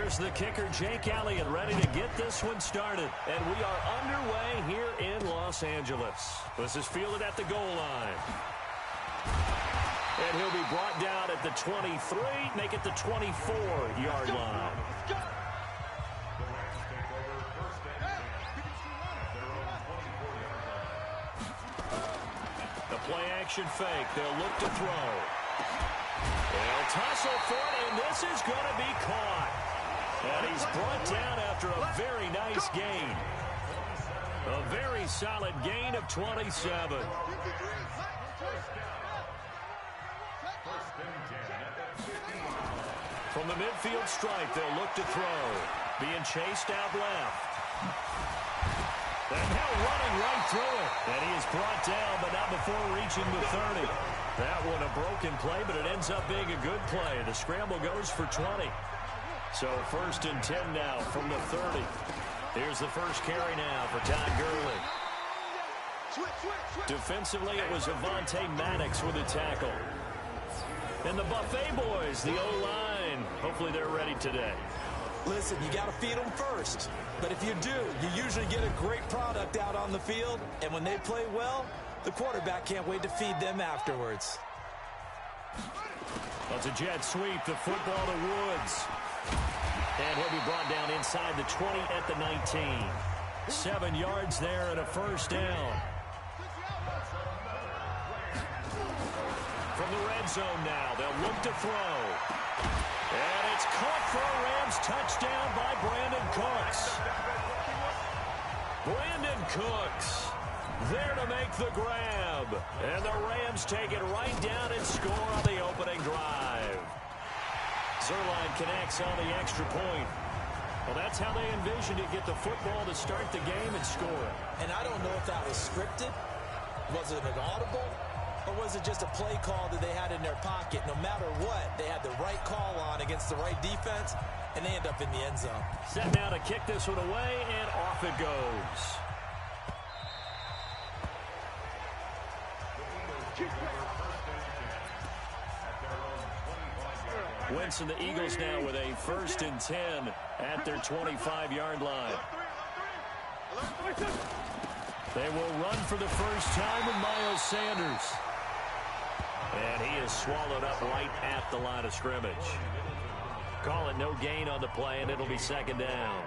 Here's the kicker, Jake Elliott, ready to get this one started. And we are underway here in Los Angeles. This is fielded at the goal line. And he'll be brought down at the 23, make it the 24-yard line. The play-action fake. They'll look to throw. They'll tussle for it, and this is going to be caught. And he's brought down after a very nice gain. A very solid gain of 27. From the midfield stripe, they'll look to throw. Being chased out left. And now running right through it. And he is brought down, but not before reaching the 30. That one a broken play, but it ends up being a good play. The scramble goes for 20. So 1st and 10 now from the 30. Here's the first carry now for Todd Gurley. Defensively, it was Avonte Maddox with a tackle. And the Buffet boys, the O-line, hopefully they're ready today. Listen, you got to feed them first. But if you do, you usually get a great product out on the field. And when they play well, the quarterback can't wait to feed them afterwards. That's a jet sweep, the football to Woods. And he'll be brought down inside the 20 at the 19. 7 yards there and a first down. From the red zone now, they'll look to throw. And it's caught for a Rams touchdown by Brandon Cooks. Brandon Cooks there to make the grab. And the Rams take it right down and score on the opening drive. Zuerlein connects on the extra point. Well, that's how they envisioned it, get the football to start the game and score. And I don't know if that was scripted. Was it an audible? Or was it just a play call that they had in their pocket? No matter what, they had the right call on against the right defense, and they end up in the end zone. Set now to kick this one away, and off it goes. Wentz and the Eagles now with a 1st and 10 at their 25-yard line. They will run for the first time with Miles Sanders. And he is swallowed up right at the line of scrimmage. Call it no gain on the play, and it'll be 2nd down.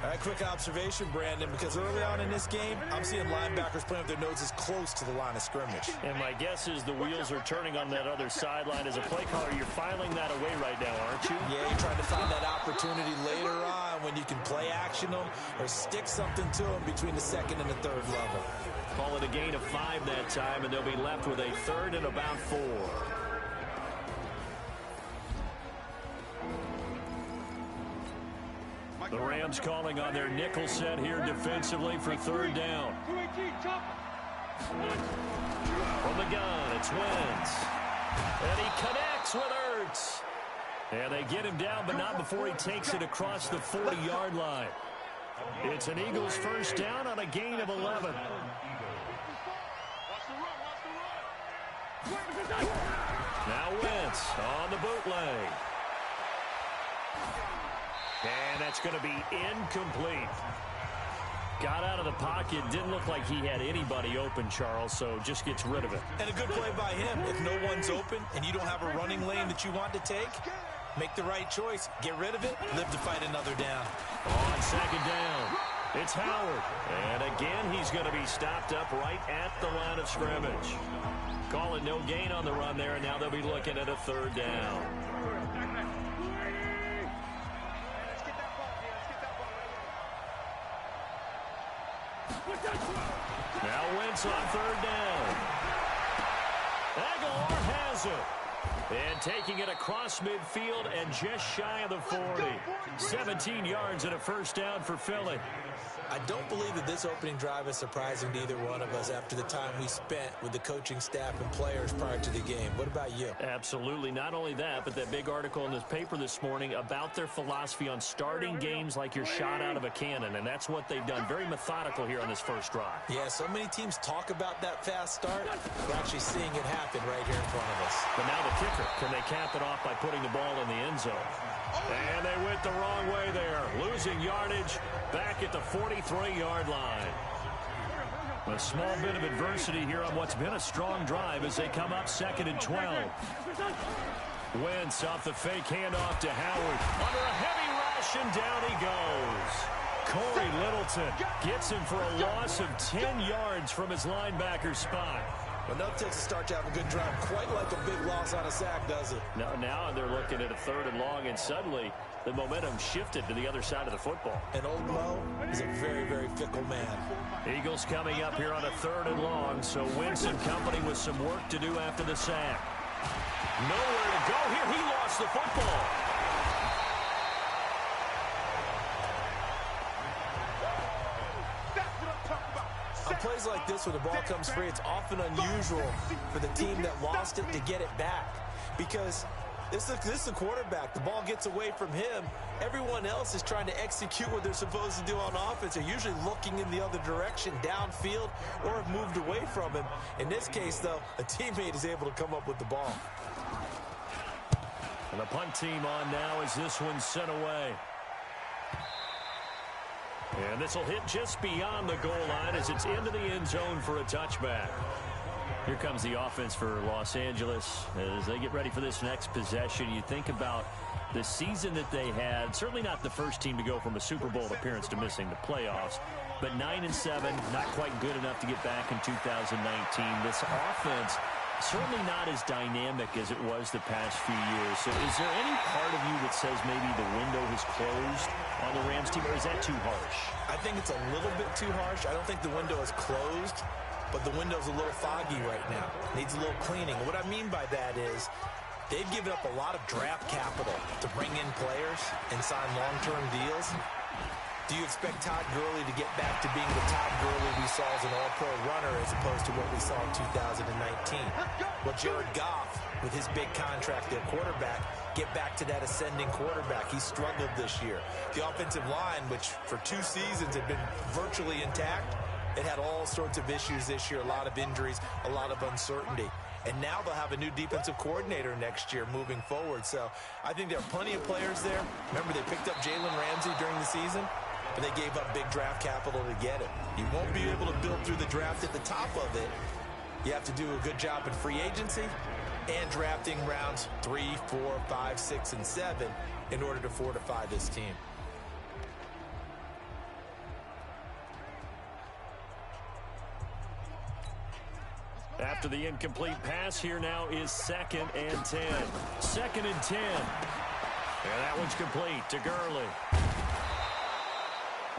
All right, quick observation, Brandon, because early on in this game, I'm seeing linebackers playing with their noses close to the line of scrimmage. And my guess is the wheels are turning on that other sideline. As a play caller, you're filing that away right now, aren't you? Yeah, you're trying to find that opportunity later on when you can play action them or stick something to them between the 2nd and the 3rd level. Call it a gain of 5 that time, and they'll be left with a 3rd and about 4. The Rams calling on their nickel set here defensively for 3rd down. From the gun, it's Wentz. And he connects with Ertz. And they get him down, but not before he takes it across the 40-yard line. It's an Eagles first down on a gain of 11. Now Wentz on the bootleg. And that's going to be incomplete. Got out of the pocket. Didn't look like he had anybody open, Charles, so just gets rid of it. And a good play by him. If no one's open and you don't have a running lane that you want to take, make the right choice. Get rid of it. Live to fight another down. On 2nd down, it's Howard. And again, he's going to be stopped up right at the line of scrimmage. Call it no gain on the run there, and now they'll be looking at a 3rd down. Now Wentz on 3rd down. Aguilar has it. And taking it across midfield and just shy of the 40. 17 yards and a first down for Philly. I don't believe that this opening drive is surprising to either one of us after the time we spent with the coaching staff and players prior to the game. What about you? Absolutely. Not only that, but that big article in this paper this morning about their philosophy on starting games like you're shot out of a cannon, and that's what they've done. Very methodical here on this first drive. Yeah, so many teams talk about that fast start. We're actually seeing it happen right here in front of us. But now the kicker. Can they cap it off by putting the ball in the end zone? And they went it the wrong way there. Losing yardage back at the 43-yard line. A small bit of adversity here on what's been a strong drive as they come up 2nd and 12. Wentz off the fake handoff to Howard. Under a heavy rush, and down he goes. Corey Littleton gets him for a loss of 10 yards from his linebacker spot. Well, no takes a start to have a good drive, quite like a big loss on a sack, does it? No, now they're looking at a 3rd and long, and suddenly the momentum shifted to the other side of the football. And old Mo is a very, very fickle man. Eagles coming up here on a 3rd and long, so Wentz and company with some work to do after the sack. Nowhere to go here. He lost the football. On plays like this where the ball comes free, it's often unusual for the team that lost it to get it back. Because this is the quarterback. The ball gets away from him. Everyone else is trying to execute what they're supposed to do on offense. They're usually looking in the other direction, downfield, or have moved away from him. In this case, though, a teammate is able to come up with the ball. And the punt team on now as this one's sent away. And this will hit just beyond the goal line as it's into the end zone for a touchback. Here comes the offense for Los Angeles as they get ready for this next possession. You think about the season that they had, certainly not the first team to go from a Super Bowl appearance to missing the playoffs, but 9-7, not quite good enough to get back in 2019. This offense certainly not as dynamic as it was the past few years. So is there any part of you that says maybe the window has closed on the Rams team, or is that too harsh? I think it's a little bit too harsh. I don't think the window is closed, but the window's a little foggy right now. Needs a little cleaning. What I mean by that is they've given up a lot of draft capital to bring in players and sign long-term deals. Do you expect Todd Gurley to get back to being the Todd Gurley we saw as an all-pro runner as opposed to what we saw in 2019? Well, Jared Goff, with his big contract at quarterback, get back to that ascending quarterback. He struggled this year. The offensive line, which for 2 seasons had been virtually intact, it had all sorts of issues this year, a lot of injuries, a lot of uncertainty. And now they'll have a new defensive coordinator next year moving forward. So I think there are plenty of players there. Remember, they picked up Jalen Ramsey during the season, but they gave up big draft capital to get him. You won't be able to build through the draft at the top of it. You have to do a good job in free agency and drafting rounds 3, 4, 5, 6, and 7 in order to fortify this team. After the incomplete pass, here now is 2nd and 10. 2nd and 10. And that one's complete to Gurley.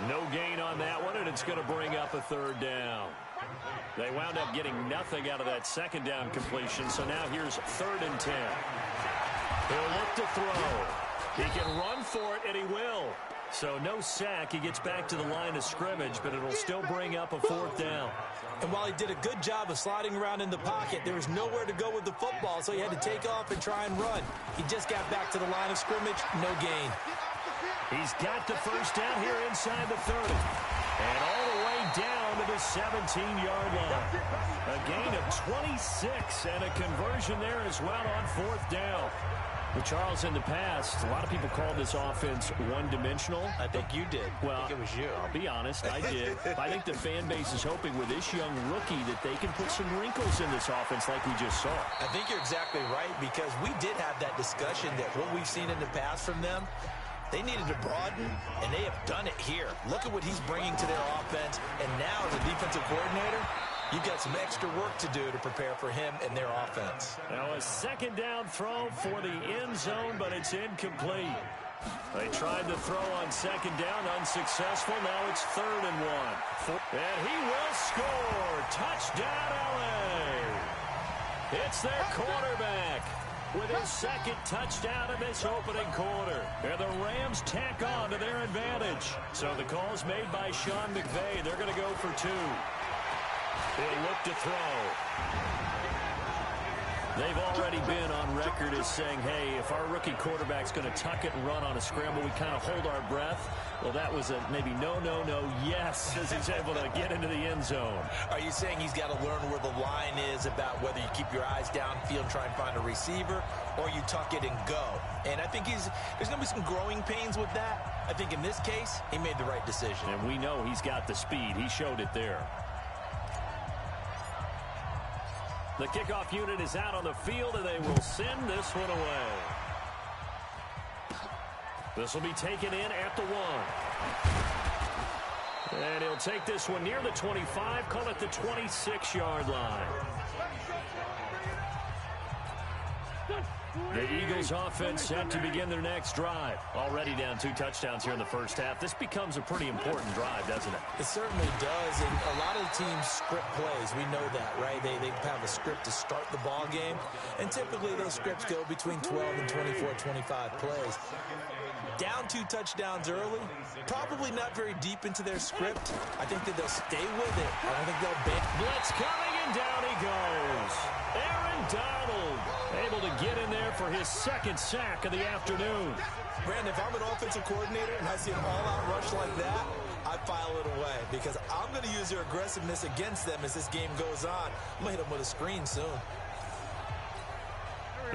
No gain on that one, and it's going to bring up a 3rd down. They wound up getting nothing out of that 2nd down completion, so now here's 3rd and 10. He'll look to throw. He can run for it, and he will. So no sack. He gets back to the line of scrimmage, but it'll still bring up a 4th down. And while he did a good job of sliding around in the pocket, there was nowhere to go with the football, so he had to take off and try and run. He just got back to the line of scrimmage, no gain. He's got the 1st down here inside the 30. And all the way down to the 17-yard line. A gain of 26 and a conversion there as well on 4th down. Well, Charles, in the past, a lot of people called this offense one-dimensional. I think you did. Well, I think it was you. I'll be honest, I did. I think the fan base is hoping with this young rookie that they can put some wrinkles in this offense like we just saw. I think you're exactly right, because we did have that discussion that what we've seen in the past from them, they needed to broaden, and they have done it here. Look at what he's bringing to their offense, and now as a defensive coordinator, you've got some extra work to do to prepare for him and their offense. Now a 2nd down throw for the end zone, but it's incomplete. They tried to throw on 2nd down, unsuccessful. Now it's 3rd and 1. And he will score. Touchdown, LA. It's their quarterback with his 2nd touchdown in this opening quarter. And the Rams tack on to their advantage. So the call's made by Sean McVay. They're going to go for 2. He'll look to throw. They've already been on record as saying, hey, if our rookie quarterback's going to tuck it and run on a scramble, we kind of hold our breath. Well, that was a maybe no, yes, as he's able to get into the end zone. Are you saying he's got to learn where the line is about whether you keep your eyes downfield and try and find a receiver, or you tuck it and go? And I think there's going to be some growing pains with that. I think in this case, he made the right decision. And we know he's got the speed. He showed it there. The kickoff unit is out on the field, and they will send this one away. This will be taken in at the 1. And he'll take this one near the 25, call it the 26-yard line. The Eagles offense set to begin their next drive. Already down 2 touchdowns here in the first half. This becomes a pretty important drive, doesn't it? It certainly does, and a lot of the teams script plays. We know that, right? They have a script to start the ball game, and typically those scripts go between 12 and 24, 25 plays. Down 2 touchdowns early, probably not very deep into their script. I think that they'll stay with it. I don't think they'll ban. Blitz coming, and down he goes. Aaron Donald able to get in there for his second sack of the afternoon. Brandon, if I'm an offensive coordinator and I see an all-out rush like that, I file it away because I'm going to use their aggressiveness against them as this game goes on. I'm going to hit them with a screen soon.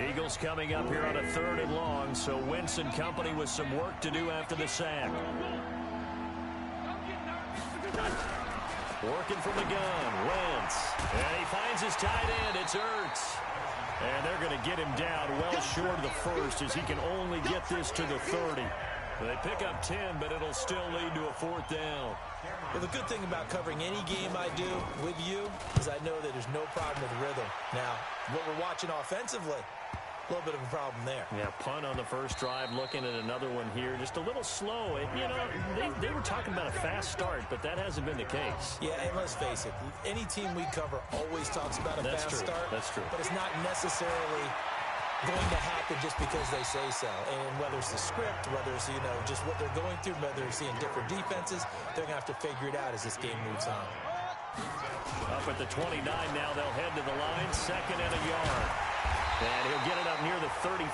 Eagles coming up here on a 3rd and long, so Wentz and company with some work to do after the sack. Working from the gun, Wentz. And he finds his tight end, it's Ertz. And they're going to get him down well short of the first as he can only get this to the 30. They pick up 10, but it'll still lead to a 4th down. Well, the good thing about covering any game I do with you is I know that there's no problem with rhythm. Now, what we're watching offensively, a little bit of a problem there. Yeah, punt on the first drive, looking at another one here. Just a little slow. You know, they were talking about a fast start, but that hasn't been the case. Yeah, and let's face it, any team we cover always talks about a fast start. That's true. But it's not necessarily going to happen just because they say so. And whether it's the script, whether it's, you know, just what they're going through, whether they're seeing different defenses, they're going to have to figure it out as this game moves on. Up at the 29 now, they'll head to the line, 2nd and a yard. And he'll get it up near the 35,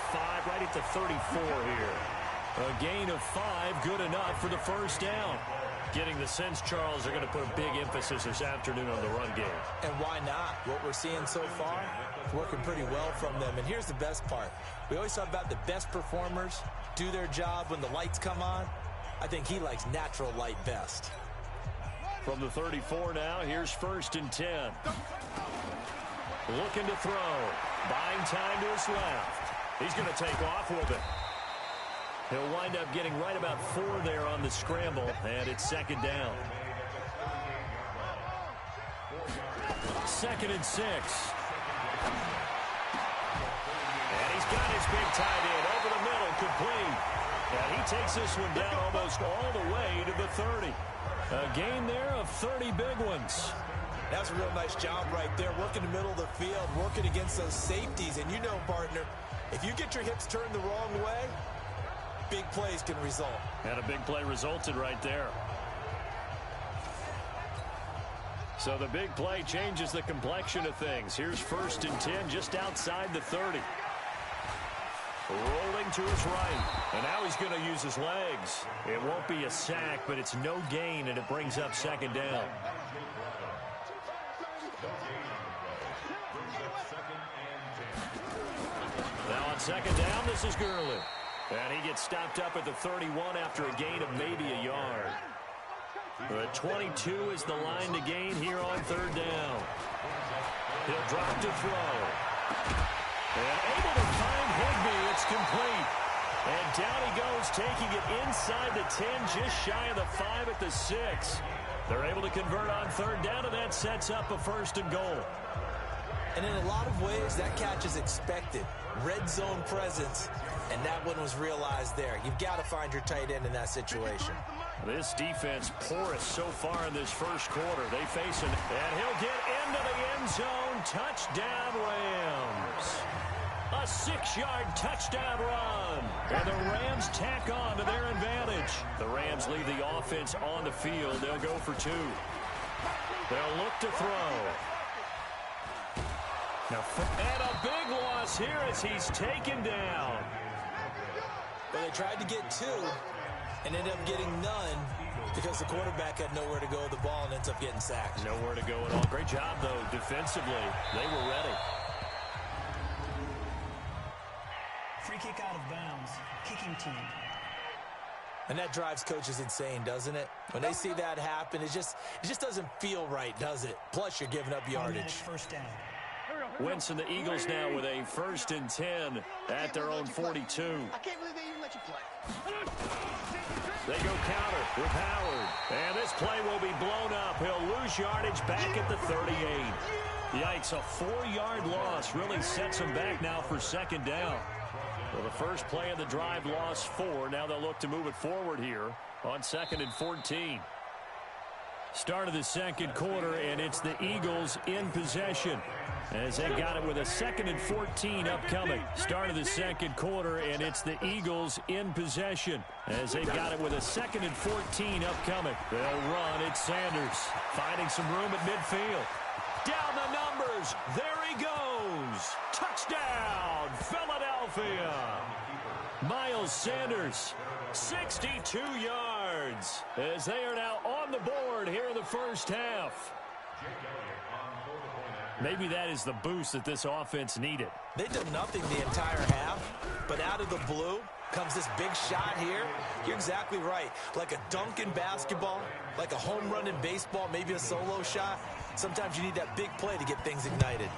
right at the 34 here. A gain of 5, good enough for the first down. Getting the sense, Charles, they're going to put a big emphasis this afternoon on the run game. And why not? What we're seeing so far, it's working pretty well from them. And here's the best part. We always talk about the best performers do their job when the lights come on. I think he likes natural light best. From the 34 now, here's 1st and 10. Looking to throw. Buying time to his left. He's going to take off with it. He'll wind up getting right about 4 there on the scramble, and it's 2nd down. 2nd and 6. And he's got his big tight end over the middle, complete. And he takes this one down almost all the way to the 30. A gain there of 30 big ones. That's a real nice job right there, working the middle of the field, working against those safeties. And you know, partner, if you get your hips turned the wrong way, big plays can result. And a big play resulted right there. So the big play changes the complexion of things. Here's 1st and 10 just outside the 30. Rolling to his right. And now he's going to use his legs. It won't be a sack, but it's no gain, and it brings up 2nd down. Now on 2nd down, this is Gurley. And he gets stopped up at the 31 after a gain of maybe a yard. The 22 is the line to gain here on 3rd down. He'll drop to throw. And able to find Higbee. It's complete. And down he goes, taking it inside the 10, just shy of the 5 at the 6. They're able to convert on 3rd down, and that sets up a 1st and goal. And in a lot of ways, that catch is expected. Red zone presence, and that one was realized there. You've got to find your tight end in that situation. This defense porous so far in this first quarter. They face him, and he'll get into the end zone. Touchdown, Rams. A 6-yard touchdown run. And the Rams tack on to their advantage. The Rams leave the offense on the field. They'll go for 2. They'll look to throw. And a big loss here as he's taken down. Well, they tried to get 2 and ended up getting none because the quarterback had nowhere to go with the ball and ends up getting sacked. Nowhere to go at all. Great job, though, defensively. They were ready. Free kick out of bounds. Kicking team. And that drives coaches insane, doesn't it? When they see that happen, it just doesn't feel right, does it? Plus, you're giving up yardage. First down. Winston, the Eagles now with a 1st and 10 at their own 42. I can't believe they even let you play. They go counter with Howard. And this play will be blown up. He'll lose yardage back at the 38. Yikes, a 4-yard loss really sets him back now for 2nd down. Well, the first play of the drive lost 4. Now they'll look to move it forward here on 2nd and 14. Start of the 2nd quarter, and it's the Eagles in possession as they got it with a 2nd and 14 upcoming. Start of the 2nd quarter, and it's the Eagles in possession as they've got it with a 2nd and 14 upcoming. They'll run. It's Sanders finding some room at midfield. Down the numbers. There he goes. Touchdown, Philadelphia. Miles Sanders, 62 yards as they are now on the board here in the first half. Maybe that is the boost that this offense needed. They did nothing the entire half, but out of the blue comes this big shot here. You're exactly right. Like a dunk in basketball, like a home run in baseball, maybe a solo shot. Sometimes you need that big play to get things ignited.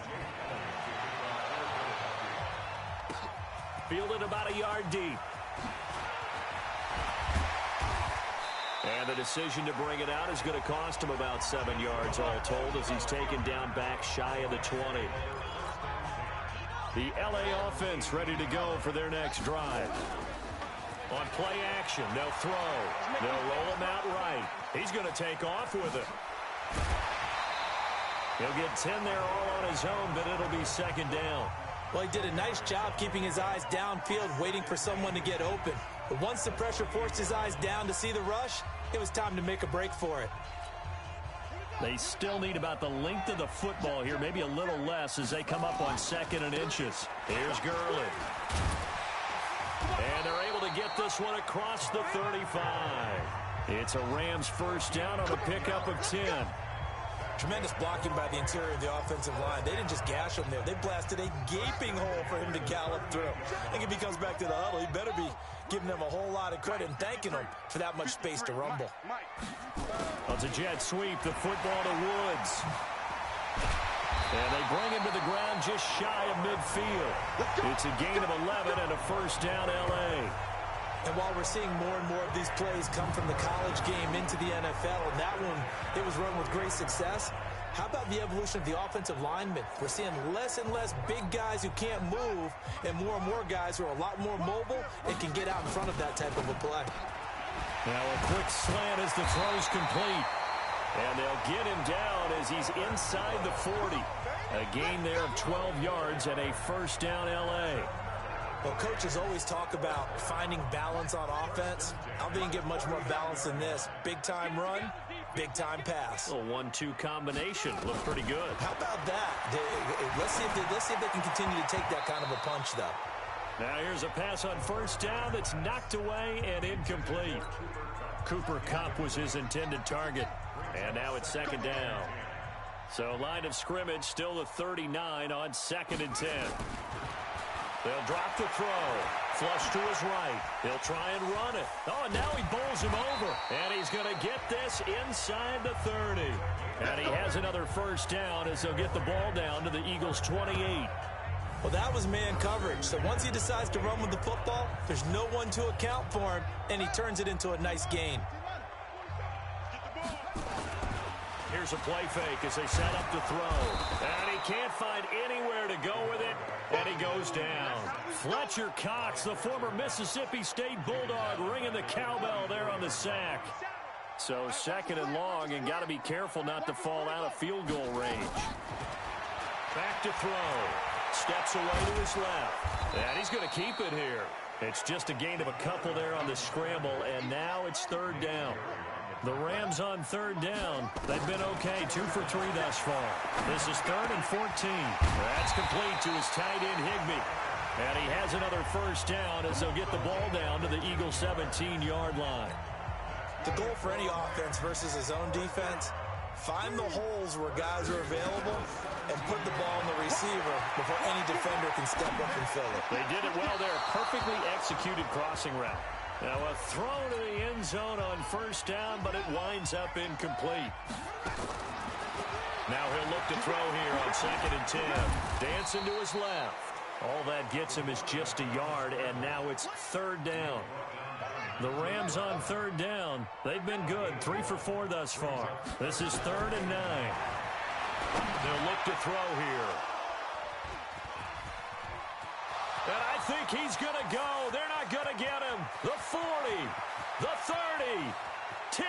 Fielded about a yard deep. And the decision to bring it out is going to cost him about 7 yards all told as he's taken down back shy of the 20. The LA offense ready to go for their next drive. On play action, they'll throw. They'll roll him out right. He's going to take off with it. He'll get 10 there all on his own, but it'll be 2nd down. Well, he did a nice job keeping his eyes downfield, waiting for someone to get open. But once the pressure forced his eyes down to see the rush, it was time to make a break for it. They still need about the length of the football here, maybe a little less as they come up on 2nd and inches. Here's Gurley. And they're able to get this one across the 35. It's a Rams first down on a pickup of 10. Tremendous blocking by the interior of the offensive line. They didn't just gash him there. They blasted a gaping hole for him to gallop through. I think if he comes back to the huddle, he better be giving them a whole lot of credit and thanking them for that much space to rumble. Well, it's a jet sweep. The football to Woods. And they bring him to the ground just shy of midfield. It's a gain of 11 and a first down L.A. And while we're seeing more and more of these plays come from the college game into the NFL, and that one, it was run with great success, how about the evolution of the offensive linemen? We're seeing less and less big guys who can't move and more guys who are a lot more mobile and can get out in front of that type of a play. Now a quick slant as the throw's complete. And they'll get him down as he's inside the 40. A gain there of 12 yards and a first down L.A. Well, coaches always talk about finding balance on offense. I don't think you get much more balance than this. Big-time run, big-time pass. A 1-2 combination. Looked pretty good. How about that? Let's see if they can continue to take that kind of a punch, though. Now here's a pass on first down that's knocked away and incomplete. Cooper Kupp was his intended target. And now it's 2nd down. So line of scrimmage still the 39 on 2nd and 10. They'll drop the throw. Flush to his right. They'll try and run it. Oh, and now he bowls him over. And he's going to get this inside the 30. And he has another first down as they'll get the ball down to the Eagles' 28. Well, that was man coverage. So once he decides to run with the football, there's no one to account for him, and he turns it into a nice gain. Here's a play fake as they set up to throw. And he can't find anywhere to go with it, and he goes down. Fletcher Cox, the former Mississippi State Bulldog, ringing the cowbell there on the sack. So 2nd and long, and got to be careful not to fall out of field goal range. Back to throw. Steps away to his left. And he's going to keep it here. It's just a gain of a couple there on the scramble, and now it's 3rd down. The Rams on third down. They've been okay, 2 for 3 thus far. This is 3rd and 14. That's complete to his tight end, Higbee. And he has another first down as they'll get the ball down to the Eagles' 17-yard line. The goal for any offense versus his own defense, find the holes where guys are available and put the ball in the receiver before any defender can step up and fill it. They did it well there. Perfectly executed crossing route. Now a throw to the end zone on first down, but it winds up incomplete. Now he'll look to throw here on 2nd and 10. Dancing to his left. All that gets him is just a yard, and now it's 3rd down. The Rams on 3rd down. They've been good, 3 for 4 thus far. This is 3rd and 9. They'll look to throw here. And I think he's going to go. They're not going to get him. The 40, the 30, 10.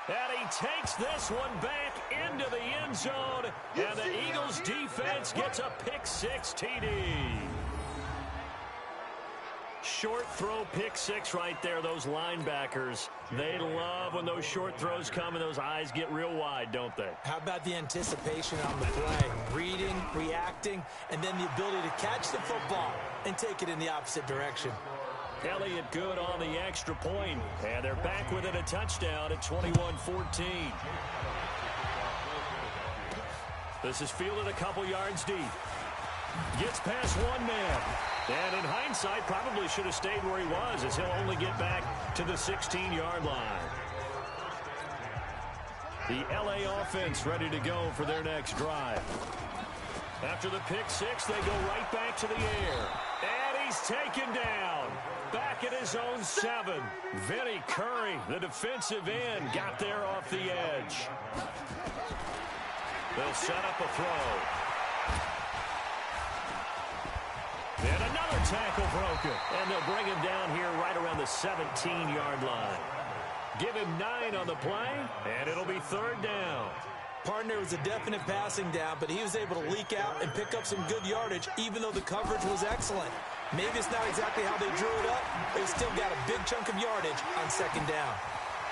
And he takes this one back into the end zone. And the Eagles defense gets a pick-6 TD. Short throw, pick-6 right there. Those linebackers, they love when those short throws come and those eyes get real wide, don't they? How about the anticipation on the play? Reading, reacting, and then the ability to catch the football and take it in the opposite direction. Elliott good on the extra point, and they're back within a touchdown at 21-14. This is fielded a couple yards deep. Gets past one man. And in hindsight, probably should have stayed where he was, as he'll only get back to the 16-yard line. The L.A. offense ready to go for their next drive. After the pick-6, they go right back to the air. And he's taken down. Back at his own 7. Vinny Curry, the defensive end, got there off the edge. They'll set up a throw. And another tackle broken. And they'll bring him down here right around the 17-yard line. Give him 9 on the play, and it'll be 3rd down. Partner was a definite passing down, but he was able to leak out and pick up some good yardage, even though the coverage was excellent. Maybe it's not exactly how they drew it up, but he's still got a big chunk of yardage on 2nd down.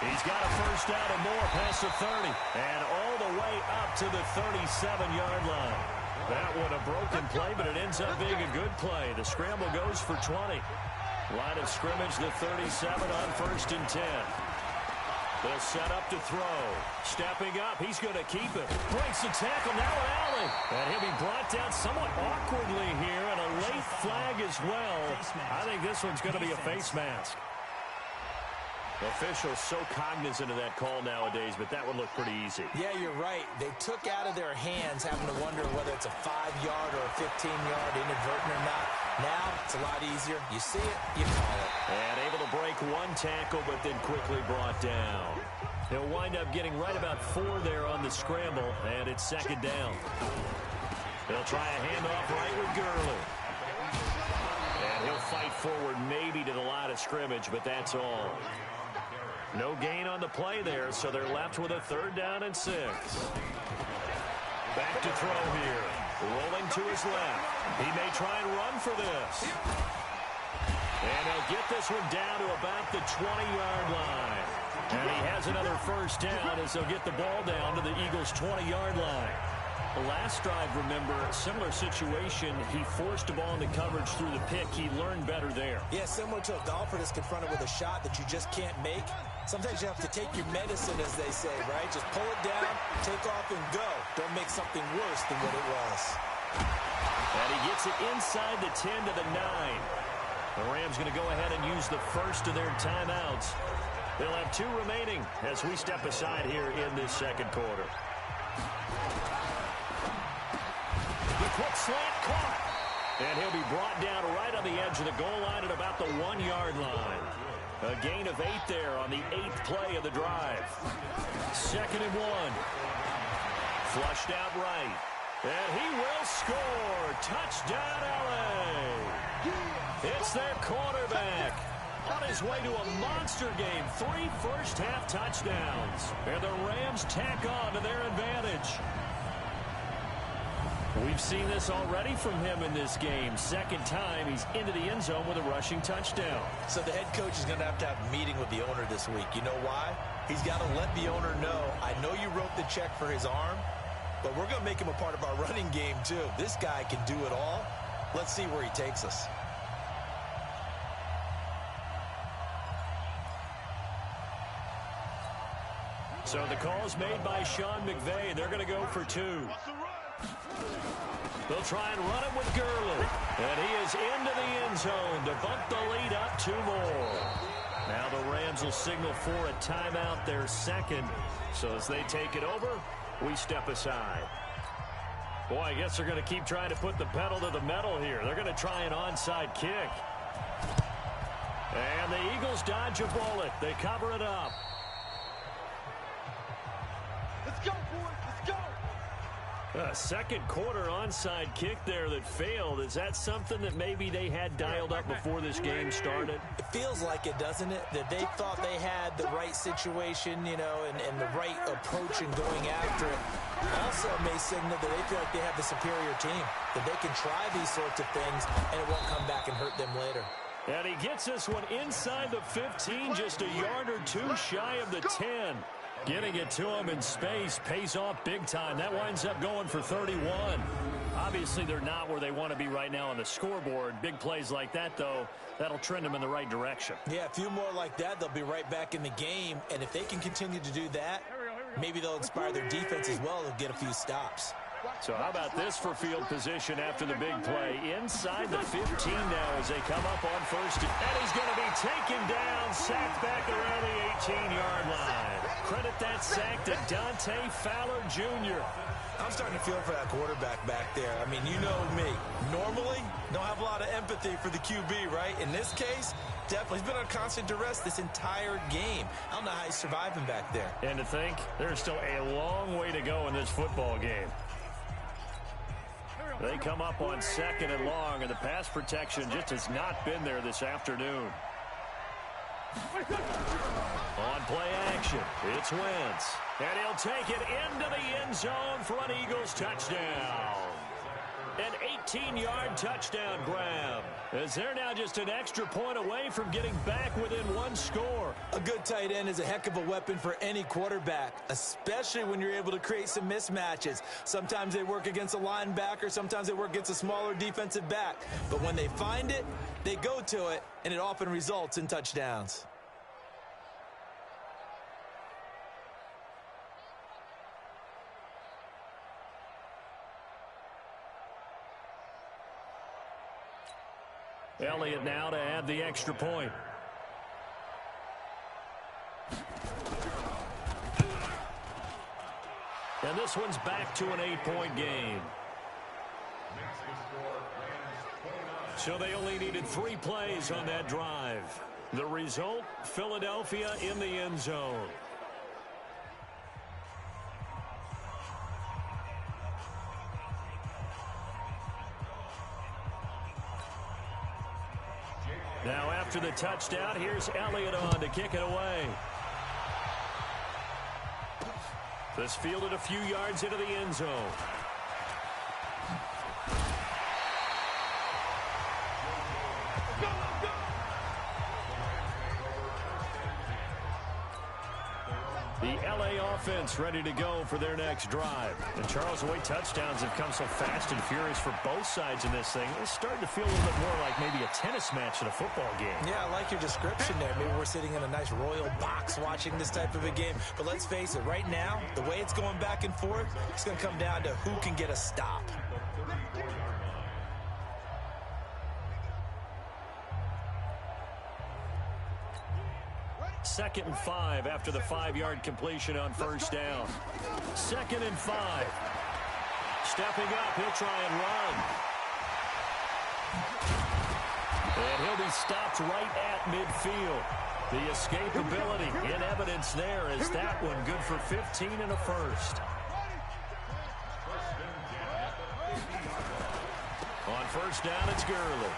He's got a first down and more past the 30, and all the way up to the 37-yard line. That one a broken play, but it ends up being a good play. The scramble goes for 20. Line of scrimmage, the 37 on 1st and 10. They'll set up to throw. Stepping up, he's going to keep it. Breaks the tackle, now Allen. And he'll be brought down somewhat awkwardly here, and a late flag as well. I think this one's going to be a face mask. Officials so cognizant of that call nowadays, but that would look pretty easy. Yeah, you're right. They took out of their hands having to wonder whether it's a 5-yard or a 15-yard, inadvertent or not. Now, it's a lot easier. You see it, you call it. And able to break one tackle, but then quickly brought down. He'll wind up getting right about 4 there on the scramble, and it's 2nd down. They'll try a handoff right with Gurley. And he'll fight forward maybe to the line of scrimmage, but that's all. No gain on the play there, so they're left with a 3rd down and 6. Back to throw here. Rolling to his left. He may try and run for this. And he'll get this one down to about the 20-yard line. And he has another first down as they'll get the ball down to the Eagles' 20-yard line. The last drive, remember, similar situation. He forced the ball into coverage through the pick. He learned better there. Yeah, similar to a golfer that's confronted with a shot that you just can't make. Sometimes you have to take your medicine, as they say, right? Just pull it down, take off, and go. Don't make something worse than what it was. And he gets it inside the 10 to the 9. The Rams going to go ahead and use the first of their timeouts. They'll have 2 remaining as we step aside here in this 2nd quarter. The quick slant caught. And he'll be brought down right on the edge of the goal line at about the 1-yard line. A gain of 8 there on the 8th play of the drive. 2nd and 1. Flushed out right. And he will score. Touchdown, L.A. It's their quarterback. On his way to a monster game. 3 first-half touchdowns. And the Rams tack on to their advantage. We've seen this already from him in this game. Second time he's into the end zone with a rushing touchdown. So the head coach is going to have a meeting with the owner this week. You know why? He's got to let the owner know, I know you wrote the check for his arm, but we're going to make him a part of our running game too. This guy can do it all. Let's see where he takes us. So the call is made by Sean McVay. They're going to go for 2. They'll try and run it with Gurley. And he is into the end zone to bump the lead up 2 more. Now the Rams will signal for a timeout, their second. So as they take it over, we step aside. Boy, I guess they're going to keep trying to put the pedal to the metal here. They're going to try an onside kick. And the Eagles dodge a bullet. They cover it up. Let's go, boys. Let's go. A second quarter onside kick there that failed. Is that something that maybe they had dialed up before this game started? It feels like it, doesn't it? That they thought they had the right situation, you know, and the right approach in going after it. Also may signal that they feel like they have the superior team, that they can try these sorts of things and it won't come back and hurt them later. And he gets this one inside the 15, just a yard or 2 shy of the 10. Getting it to him in space pays off big time. That winds up going for 31. Obviously, they're not where they want to be right now on the scoreboard. Big plays like that, though, that'll trend them in the right direction. Yeah, a few more like that, they'll be right back in the game. And if they can continue to do that, maybe they'll inspire their defense as well to get a few stops. So how about this for field position after the big play? Inside the 15 now as they come up on first. And he's going to be taken down, sacked back around the 18-yard line. Credit that sack to Dante Fowler Jr. I'm starting to feel for that quarterback back there. I mean, you know me. Normally, don't have a lot of empathy for the QB, right? In this case, definitely. He's been on constant duress this entire game. I don't know how he's surviving back there. And to think, there's still a long way to go in this football game. They come up on 2nd and long, and the pass protection just has not been there this afternoon. On play action, it's Wentz. And he'll take it into the end zone for an Eagles touchdown. An 18-yard touchdown grab, as they're now just an extra point away from getting back within 1 score. A good tight end is a heck of a weapon for any quarterback, especially when you're able to create some mismatches. Sometimes they work against a linebacker, sometimes they work against a smaller defensive back. But when they find it, they go to it, and it often results in touchdowns. Elliott now to add the extra point. And this one's back to an 8-point game. So they only needed 3 plays on that drive. The result, Philadelphia in the end zone. Now after the touchdown, here's Elliott on to kick it away. This fielded a few yards into the end zone. The LA offense ready to go for their next drive. And Charles, the way touchdowns have come so fast and furious for both sides in this thing, it's starting to feel a little bit more like maybe a tennis match in a football game. Yeah, I like your description there. Maybe we're sitting in a nice royal box watching this type of a game. But let's face it, right now, the way it's going back and forth, it's going to come down to who can get a stop. Second and 5 after the 5-yard completion on first down. 2nd and 5. Stepping up, he'll try and run. And he'll be stopped right at midfield. The escapability in evidence there is that one good for 15 and a first. On first down, it's Gurley.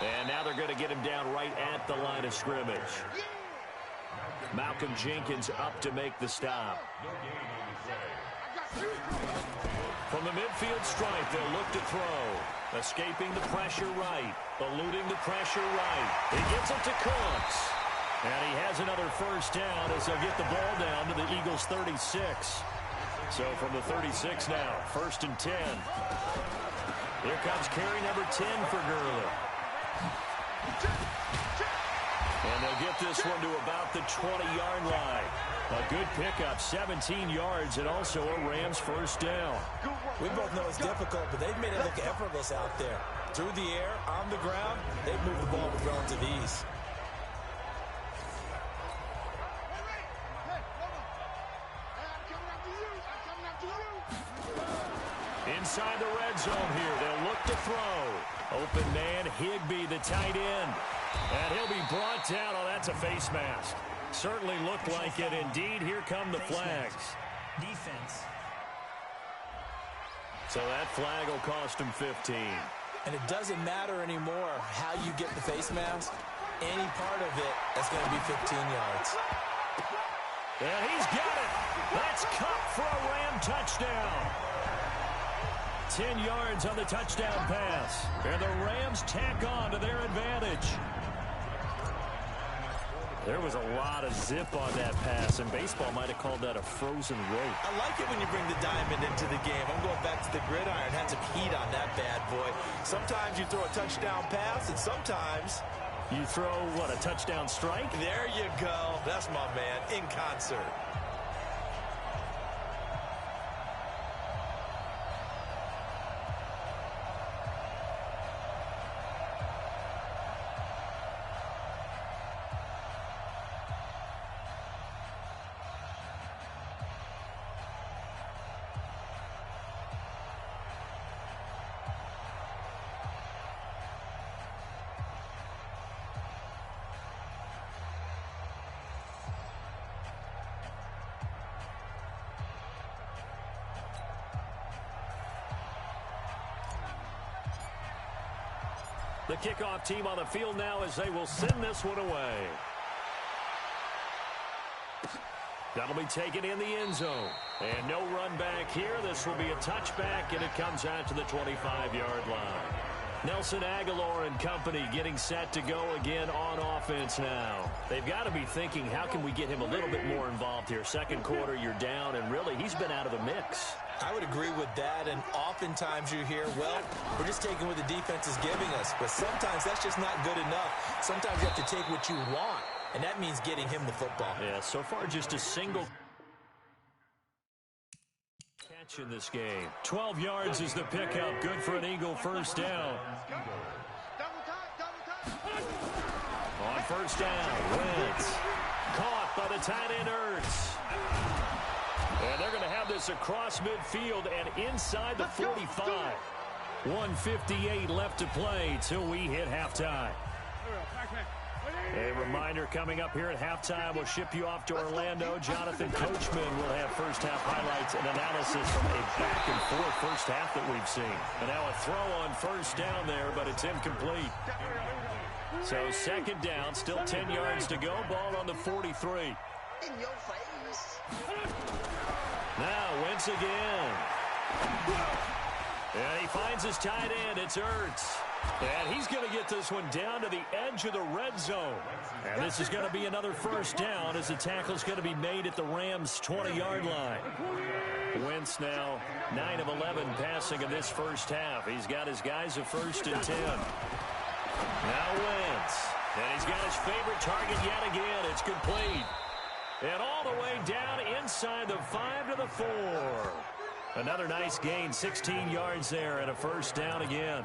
And now they're going to get him down right at the line of scrimmage. Malcolm Jenkins up to make the stop. From the midfield stripe, they'll look to throw. Escaping the pressure right. Eluding the pressure right. He gets it to Cooks. And he has another first down as they'll get the ball down to the Eagles' 36. So from the 36 now, 1st and 10. Here comes carry number 10 for Gurley. And they'll get this one to about the 20-yard line. A good pickup, 17 yards, and also a Rams first down. We both know it's difficult, but they've made it look effortless out there. Through the air, on the ground, they've moved the ball with relative ease. Inside the red zone here, they'll look to throw. Open man, Higbee, the tight end. And he'll be brought down. Oh, that's a face mask. Certainly looked like it. Indeed, here come the flags. Defense. So that flag will cost him 15. And it doesn't matter anymore how you get the face mask. Any part of it, that's going to be 15 yards. And he's got it. That's Kupp for a Ram touchdown. 10 yards on the touchdown pass. And the Rams tack on to their advantage. There was a lot of zip on that pass, and baseball might have called that a frozen rope. I like it when you bring the diamond into the game. I'm going back to the gridiron. Had some heat on that bad boy. Sometimes you throw a touchdown pass, and sometimes you throw, what, a touchdown strike? There you go. That's my man, in concert. The kickoff team on the field now as they will send this one away. That'll be taken in the end zone. And no run back here. This will be a touchback, and it comes out to the 25-yard line. Nelson Aguilar and company getting set to go again on offense now. They've got to be thinking, how can we get him a little bit more involved here? Second quarter, you're down, and really, he's been out of the mix. I would agree with that, and oftentimes you hear, well, we're just taking what the defense is giving us. But sometimes that's just not good enough. Sometimes you have to take what you want, and that means getting him the football. Yeah, so far just a single catch in this game. 12 yards is the pickup. Good for an Eagle first down. On first down, Wentz. Caught by the tight end, Ertz. And they're going to have this across midfield and inside the 45. 1:58 left to play till we hit halftime. A reminder coming up here at halftime, we'll ship you off to Orlando. Jonathan Coachman will have first half highlights and analysis from a back and forth first half that we've seen. And now a throw on first down there, but it's incomplete. So second down, still 10 yards to go. Ball on the 43. In your face. Now Wentz again. And he finds his tight end. It's Ertz. And he's going to get this one down to the edge of the red zone. And this is going to be another first down as the tackle is going to be made at the Rams' 20-yard line. Wentz now 9 of 11 passing in this first half. He's got his guys at 1st and 10. Now Wentz. And he's got his favorite target yet again. It's complete. And all the way down inside the 5 to the 4. Another nice gain, 16 yards there and a first down again.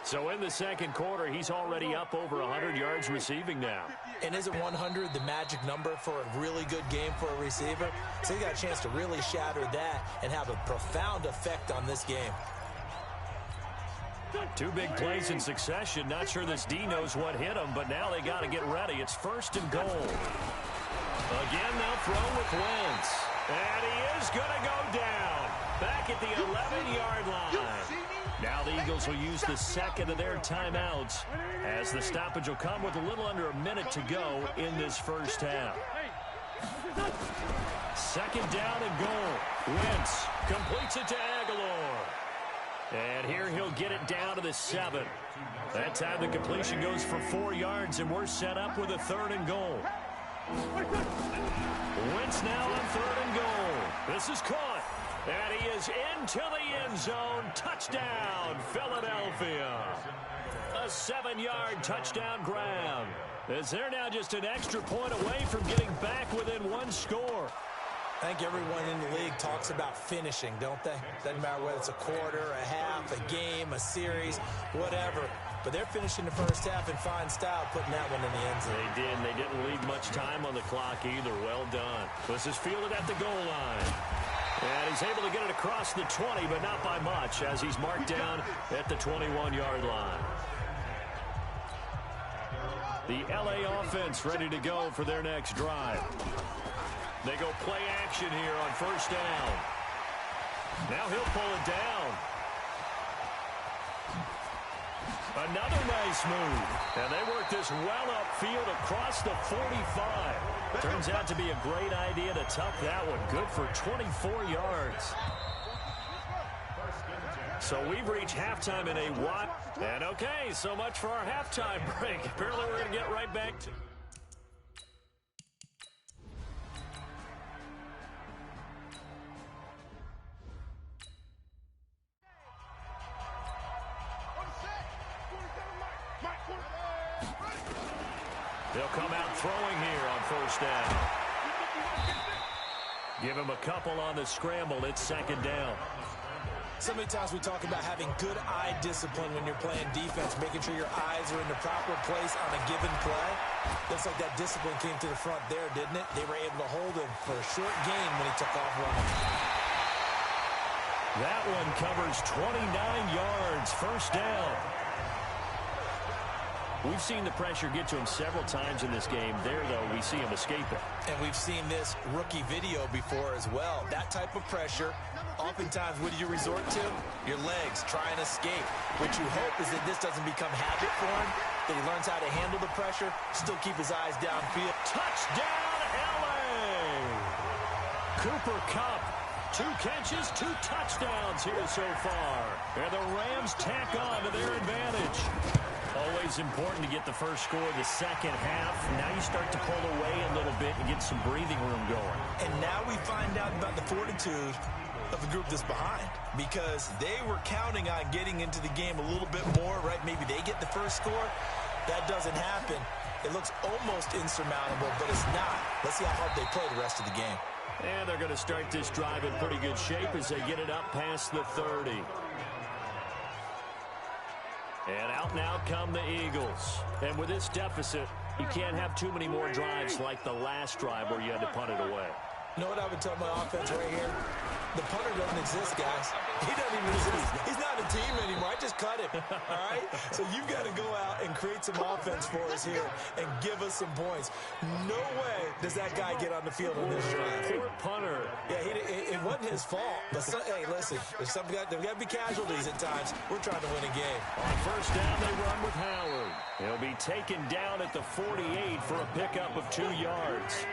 So in the second quarter, he's already up over 100 yards receiving now. And isn't 100 the magic number for a really good game for a receiver? So he got a chance to really shatter that and have a profound effect on this game. 2 big plays in succession. Not sure this D knows what hit him, but now they got to get ready. It's 1st and goal. Again, they'll throw with Wentz. And he is going to go down. Back at the 11-yard line. Now the Eagles will use the second of their timeouts as the stoppage will come with a little under a minute to go in this first half. Second down and goal. Wentz completes it to Aguilar. And here he'll get it down to the 7. That time the completion goes for 4 yards, and we're set up with a 3rd and goal. Wentz now on 3rd and goal. This is caught. And he is into the end zone. Touchdown, Philadelphia. A 7-yard touchdown grab. As they're now just an extra point away from getting back within 1 score. I think everyone in the league talks about finishing, don't they? Doesn't matter whether it's a quarter, a half, a game, a series, whatever. But they're finishing the first half in fine style, putting that one in the end zone. They did, and they didn't leave much time on the clock either. Well done. This is fielded at the goal line. And he's able to get it across the 20, but not by much, as he's marked down at the 21-yard line. The LA offense ready to go for their next drive. They go play action here on first down. Now he'll pull it down. Another nice move. And they work this well upfield across the 45. Turns out to be a great idea to tuck that one. Good for 24 yards. So we've reached halftime in a what? And okay, so much for our halftime break. Apparently we're going to get right back to... They'll come out throwing here on first down. Give him a couple on the scramble. It's second down. So many times we talk about having good eye discipline when you're playing defense, making sure your eyes are in the proper place on a given play. Looks like that discipline came to the front there, didn't it? They were able to hold him for a short gain when he took off running. That one covers 29 yards. First down. We've seen the pressure get to him several times in this game. There, though, we see him escape it. And we've seen this rookie video before as well. That type of pressure, oftentimes, what do you resort to? Your legs, try and escape. What you hope is that this doesn't become habit for him, that he learns how to handle the pressure, still keep his eyes downfield. Touchdown, L.A. Cooper Kupp. 2 catches, 2 touchdowns here so far. And the Rams tack on to their advantage. Always important to get the first score of the second half. Now you start to pull away a little bit and get some breathing room going. And now we find out about the fortitude of the group that's behind, because they were counting on getting into the game a little bit more, right? Maybe they get the first score. That doesn't happen. It looks almost insurmountable, but it's not. Let's see how hard they play the rest of the game. And they're going to start this drive in pretty good shape as they get it up past the 30. And out now come the Eagles. And with this deficit, you can't have too many more drives like the last drive where you had to punt it away. You know what I would tell my offense right here? The punter doesn't exist, guys. He doesn't even exist. He's not a team anymore. I just cut him, all right? So you've got to go out and create some offense for us here and give us some points. No way does that guy get on the field on this drive. Poor punter. Yeah, it wasn't his fault. But hey, listen, there's got to be casualties at times. We're trying to win a game. On first down, they run with Howard. He'll be taken down at the 48 for a pickup of 2 yards.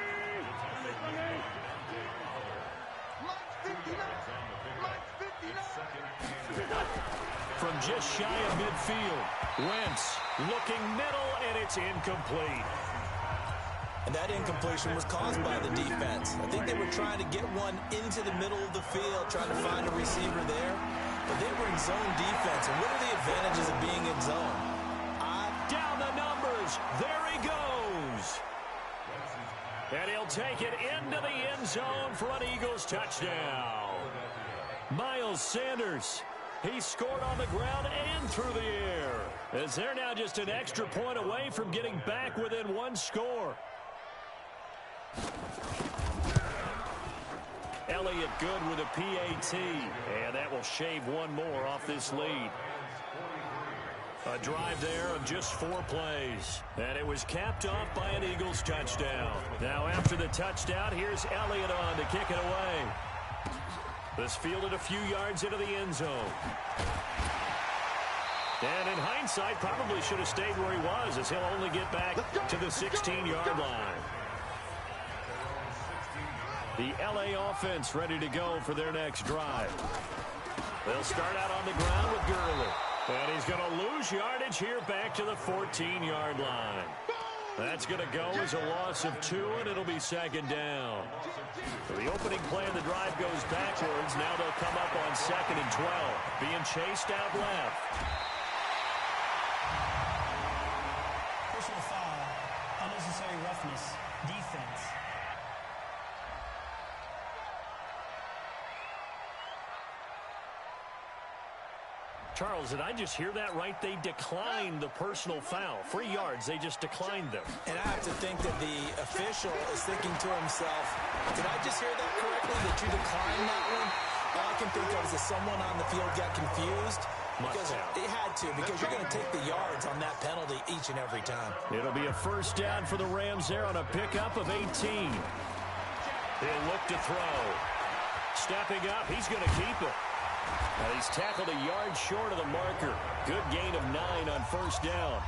From just shy of midfield, Wentz looking middle, and it's incomplete. And that incompletion was caused by the defense. I think they were trying to get one into the middle of the field, trying to find a receiver there. But they were in zone defense. And what are the advantages of being in zone? Down the numbers. There he goes. And he'll take it into the end zone for an Eagles touchdown. Miles Sanders. He scored on the ground and through the air, as they're now just an extra point away from getting back within 1 score. Elliott good with a PAT, and that will shave 1 more off this lead. A drive there of just 4 plays, and it was capped off by an Eagles touchdown. Now after the touchdown, here's Elliott on to kick it away. This fielded a few yards into the end zone. And in hindsight, probably should have stayed where he was, as he'll only get back to the 16-yard line. The LA offense ready to go for their next drive. They'll start out on the ground with Gurley. And he's going to lose yardage here back to the 14-yard line. That's going to go as a loss of 2, and it'll be second down. So the opening play of the drive goes backwards. Now they'll come up on 2nd and 12. Being chased out left. Personal foul. Unnecessary roughness. Defense. Charles, did I just hear that right? They declined the personal foul. 3 yards, they just declined them. And I have to think that the official is thinking to himself, did I just hear that correctly, that you declined that one? All I can think of is that someone on the field got confused. Because they had to, because you're going to take the yards on that penalty each and every time. It'll be a first down for the Rams there on a pickup of 18. He'll look to throw. Stepping up, he's going to keep it. And he's tackled a yard short of the marker. Good gain of 9 on first down.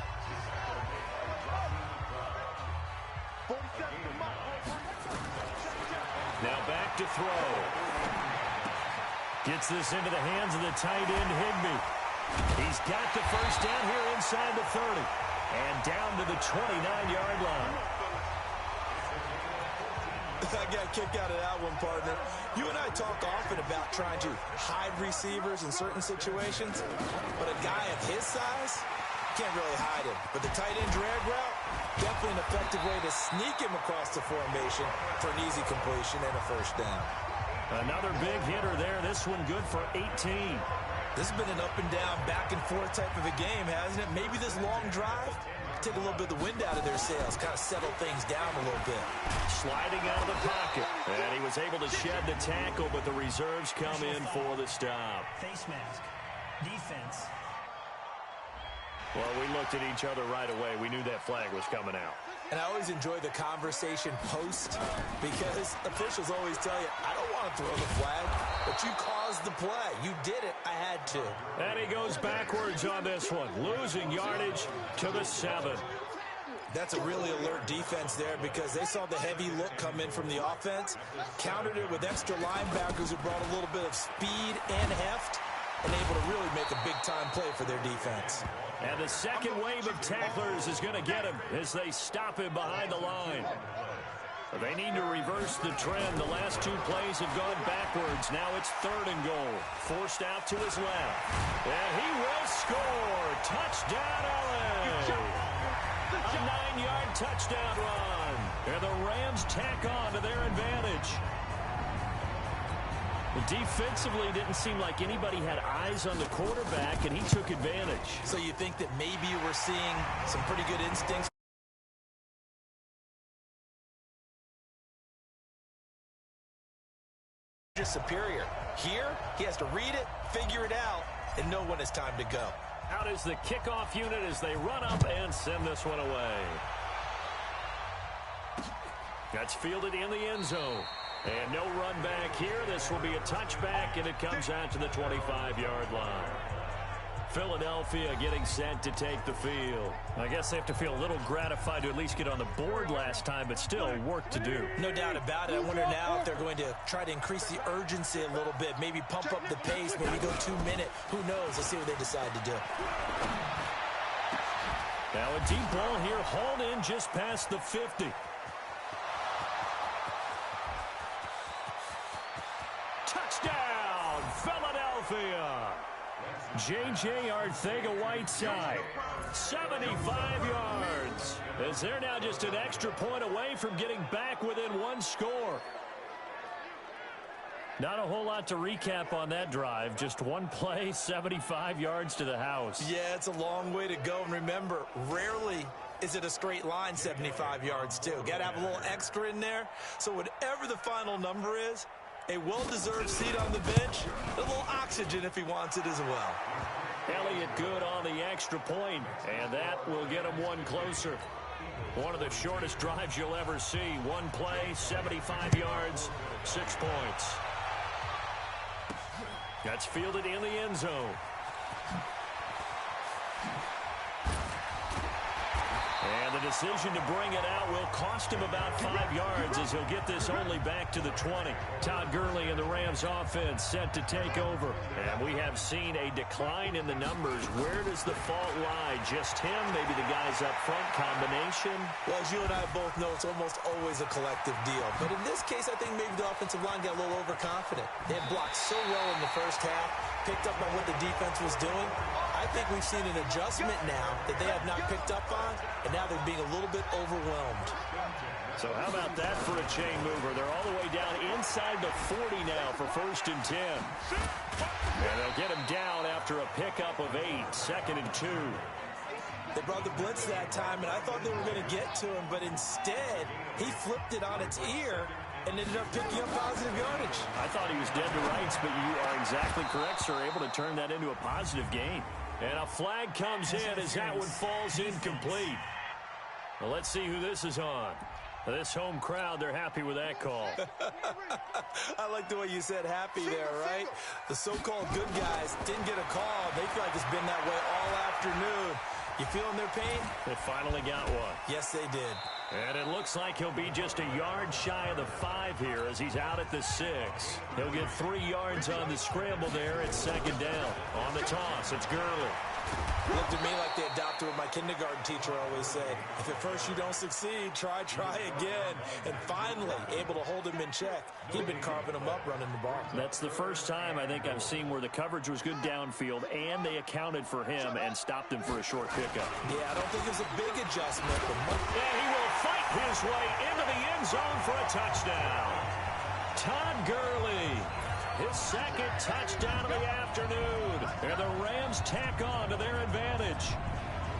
Now back to throw. Gets this into the hands of the tight end, Higbee. He's got the first down here inside the 30. And down to the 29-yard line. I got a kick out of that one, partner. You and I talk often about trying to hide receivers in certain situations, but a guy of his size can't really hide him. But the tight end drag route, definitely an effective way to sneak him across the formation for an easy completion and a first down. Another big hitter there. This one good for 18. This has been an up and down, back and forth type of a game, hasn't it? Maybe this long drive take a little bit of the wind out of their sails, kind of settle things down a little bit. Sliding out of the pocket. And he was able to shed the tackle, but the reserves come in for the stop. Face mask. Defense. Well, we looked at each other right away. We knew that flag was coming out. And I always enjoy the conversation post because officials always tell you, I don't want to throw the flag, but you caused the play. You did it. I had to. And he goes backwards on this one, losing yardage to the 7. That's a really alert defense there because they saw the heavy look come in from the offense, countered it with extra linebackers who brought a little bit of speed and heft, and able to really make a big-time play for their defense. And the second wave of tacklers is going to get him as they stop him behind the line. They need to reverse the trend. The last 2 plays have gone backwards. Now it's 3rd and goal. Forced out to his left. And he will score. Touchdown, LA. A 9-yard touchdown run. And the Rams tack on to their advantage. Defensively, didn't seem like anybody had eyes on the quarterback, and he took advantage. So you think that maybe we're seeing some pretty good instincts? Just superior. Here, he has to read it, figure it out, and know when it's time to go. Out is the kickoff unit as they run up and send this one away. That's fielded in the end zone. And no run back here. This will be a touchback, and it comes out to the 25-yard line. Philadelphia getting set to take the field. I guess they have to feel a little gratified to at least get on the board last time, but still work to do. No doubt about it. I wonder now if they're going to try to increase the urgency a little bit, maybe pump up the pace, maybe go 2-minute. Who knows? Let's see what they decide to do. Now a deep ball here, hauled in just past the 50. Touchdown, Philadelphia. J.J. Arcega-Whiteside, 75 yards. As they're now just an extra point away from getting back within 1 score. Not a whole lot to recap on that drive. Just 1 play, 75 yards to the house. Yeah, it's a long way to go. And remember, rarely is it a straight line 75 yards, too. Got to have a little extra in there. So whatever the final number is, a well-deserved seat on the bench, a little oxygen if he wants it as well. Elliott good on the extra point, and that will get him 1 closer. One of the shortest drives you'll ever see. 1 play, 75 yards, 6 points. That's fielded in the end zone. And And the decision to bring it out will cost him about 5 yards as he'll get this only back to the 20. Todd Gurley and the Rams offense set to take over. And we have seen a decline in the numbers. Where does the fault lie? Just him? Maybe the guys up front combination? Well, as you and I both know, it's almost always a collective deal. But in this case, I think maybe the offensive line got a little overconfident. They had blocked so well in the first half, picked up on what the defense was doing. I think we've seen an adjustment now that they have not picked up on, and now they're being a little bit overwhelmed. So how about that for a chain mover? They're all the way down inside the 40 now for 1st and 10. And they'll get him down after a pickup of 8, 2nd and 2. They brought the blitz that time, and I thought they were going to get to him, but instead, he flipped it on its ear and ended up picking up positive yardage. I thought he was dead to rights, but you are exactly correct, sir. Able to turn that into a positive gain. And a flag comes in as that one falls incomplete. Well, let's see who this is on. This home crowd, they're happy with that call. I like the way you said happy there, right? The so-called good guys didn't get a call. They feel like it's been that way all afternoon. You feeling their pain? They finally got one. Yes, they did. And it looks like he'll be just a yard shy of the 5 here as he's out at the 6. He'll get 3 yards on the scramble there at 2nd down. On the toss, it's Gurley. Looked at me like they adopted what my kindergarten teacher always said. If at first you don't succeed, try again. And finally, able to hold him in check. He'd been carving him up running the ball. That's the first time I think I've seen where the coverage was good downfield and they accounted for him and stopped him for a short pickup. Yeah, I don't think it was a big adjustment. Yeah, he will fight his way into the end zone for a touchdown. Todd Gurley, his 2nd touchdown of the afternoon. And the Rams tack on to their advantage.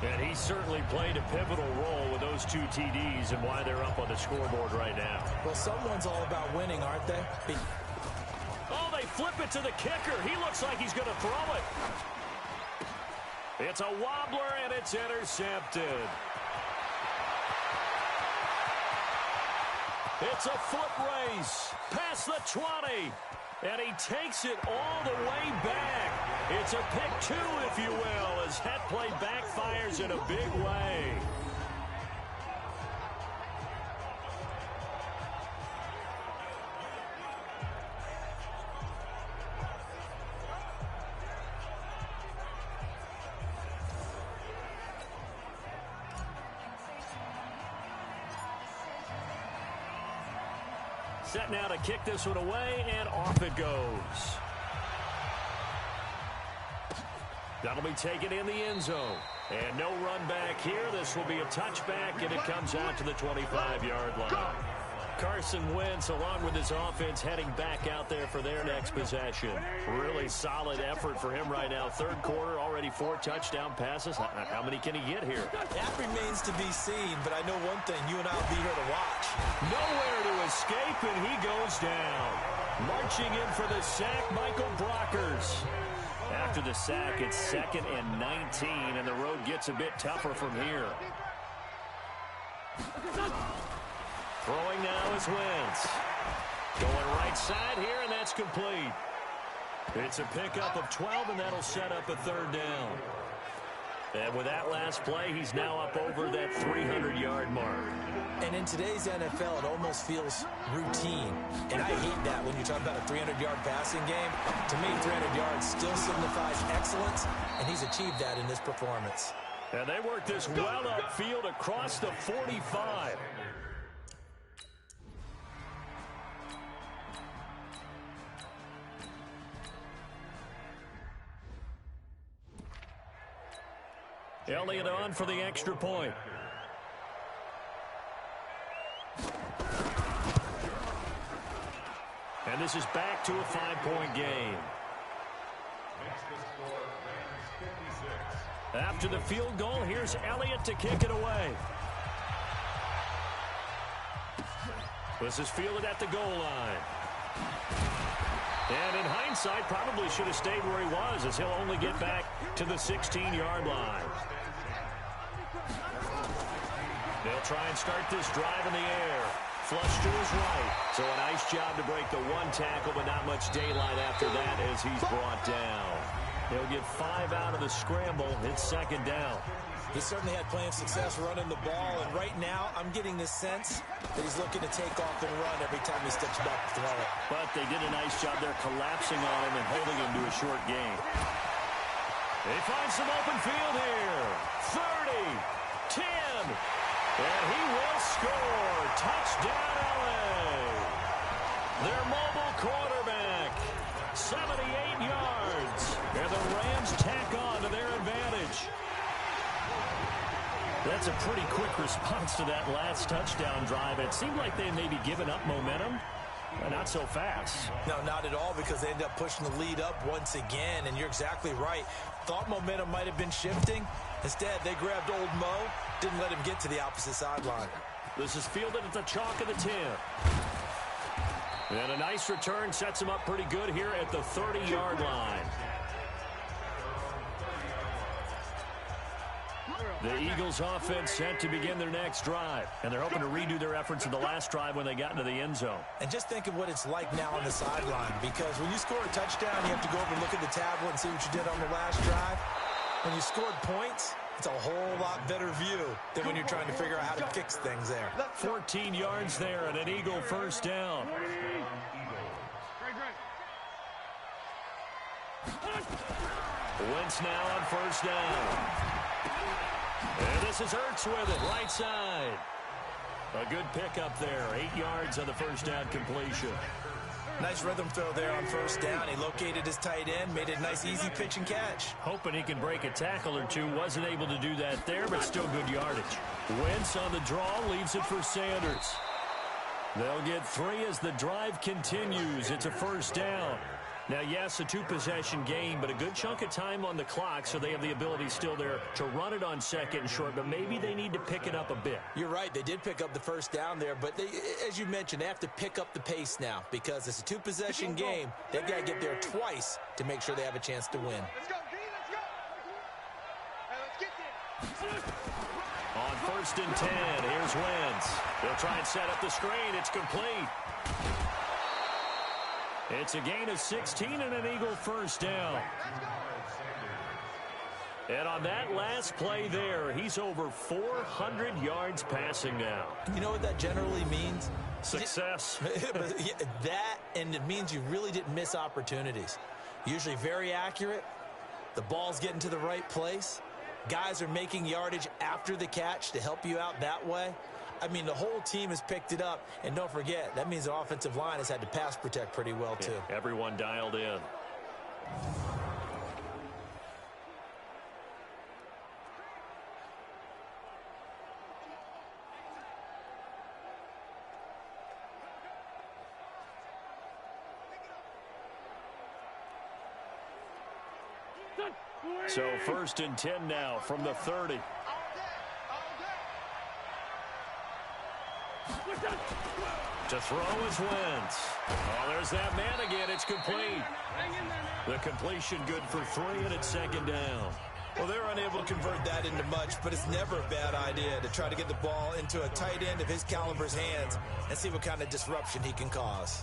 And he certainly played a pivotal role with those 2 TDs and why they're up on the scoreboard right now. Well, someone's all about winning, aren't they? Oh, they flip it to the kicker. He looks like he's going to throw it. It's a wobbler, and it's intercepted. It's a foot race past the 20. And he takes it all the way back. It's a pick 2, if you will, as that play backfires in a big way. Set now to kick this one away, and off it goes. That'll be taken in the end zone. And no run back here. This will be a touchback, and it comes out to the 25-yard line. Carson Wentz, along with his offense, heading back out there for their next possession. Really solid effort for him right now. 3rd quarter, already 4 touchdown passes. How many can he get here? That remains to be seen, but I know one thing. You and I will be here to watch. Nowhere to escape, and he goes down. Marching in for the sack, Michael Brockers. After the sack, it's 2nd and 19, and the road gets a bit tougher from here. Throwing now is Wentz. Going right side here, and that's complete. It's a pickup of 12, and that'll set up a 3rd down. And with that last play, he's now up over that 300-yard mark. And in today's NFL, it almost feels routine. And I hate that when you talk about a 300-yard passing game. To me, 300 yards still signifies excellence, and he's achieved that in this performance. And they work this well upfield across the 45. Elliott on for the extra point. And this is back to a 5-point game. After the field goal, here's Elliott to kick it away. This is fielded at the goal line. And in hindsight, probably should have stayed where he was, as he'll only get back to the 16-yard line. They'll try and start this drive in the air. Flush to his right. So a nice job to break the 1 tackle, but not much daylight after that as he's brought down. He'll get 5 out of the scramble. It's 2nd down. He certainly had plenty of success running the ball, and right now I'm getting the sense that he's looking to take off and run every time he steps back to throw it. But they did a nice job there collapsing on him and holding him to a short gain. They find some open field here. 30, 10, and he will score. Touchdown, LA. Their mobile quarterback, 78 yards, and the Rams tack on to their advantage. That's a pretty quick response to that last touchdown drive. It seemed like they maybe given up momentum, but not so fast. No, not at all, because they ended up pushing the lead up once again, and you're exactly right. Thought momentum might have been shifting. Instead, they grabbed Old Mo, didn't let him get to the opposite sideline. This is fielded at the chalk of the 10. And a nice return sets him up pretty good here at the 30-yard line. The Eagles offense set to begin their next drive, and they're hoping to redo their efforts in the last drive when they got into the end zone. And just think of what it's like now on the sideline, because when you score a touchdown, you have to go over and look at the tablet and see what you did on the last drive. When you scored points, it's a whole lot better view than when you're trying to figure out how to fix things there. 14 yards there and an Eagle first down. Wentz now on first down. And this is Ertz with it, right side. A good pickup there, 8 yards on the first down completion. Nice rhythm throw there on first down. He located his tight end, made it a nice easy pitch and catch. Hoping he can break a tackle or two. Wasn't able to do that there, but still good yardage. Wentz on the draw, leaves it for Sanders. They'll get 3 as the drive continues. It's a first down. Now, yes, a 2-possession game, but a good chunk of time on the clock, so they have the ability still there to run it on second and short, but maybe they need to pick it up a bit. You're right. They did pick up the first down there, but they, as you mentioned, they have to pick up the pace now because it's a 2-possession game. They've got to get there twice to make sure they have a chance to win. Let's go, D, let's go. Hey, let's get this. On first and 10, here's Wentz. They'll try and set up the screen. It's complete. It's a gain of 16 and an Eagle first down. And on that last play there, he's over 400 yards passing now. You know what that generally means? Success. That, and it means you really didn't miss opportunities. Usually very accurate. The ball's getting to the right place. Guys are making yardage after the catch to help you out that way. I mean, the whole team has picked it up. And don't forget, that means the offensive line has had to pass protect pretty well, too. Yeah, everyone dialed in. So first and 10 now from the 30. To throw is Wentz. Oh, there's that man again. It's complete. The completion good for 3, and it's second down. Well, they're unable to convert that into much, but it's never a bad idea to try to get the ball into a tight end of his caliber's hands and see what kind of disruption he can cause.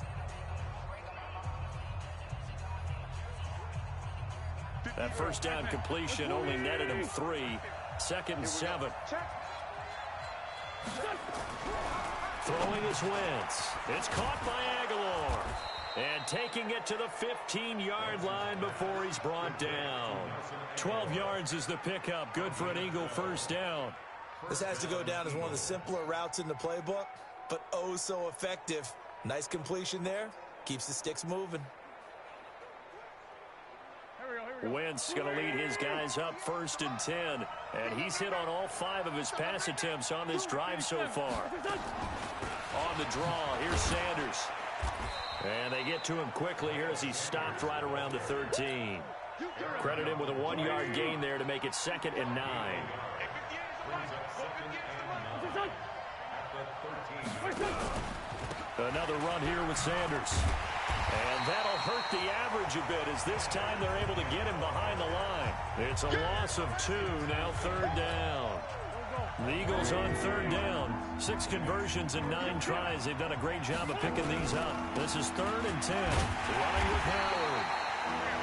That first down completion only netted him 3. Second and 7. Throwing is Wentz. It's caught by Aguilar. And taking it to the 15-yard line before he's brought down. 12 yards is the pickup. Good for an Eagle first down. This has to go down as one of the simpler routes in the playbook, but oh so effective. Nice completion there. Keeps the sticks moving. Wentz going to lead his guys up first and 10. And he's hit on all 5 of his pass attempts on this drive so far. On the draw, here's Sanders. And they get to him quickly here as he stopped right around the 13. Credit him with a 1-yard gain there to make it second and 9. Another run here with Sanders. And that'll hurt the average a bit as this time they're able to get him behind the line. It's a loss of 2, now third down. The Eagles on third down. 6 conversions and 9 tries. They've done a great job of picking these up. This is third and 10. Running with Howard.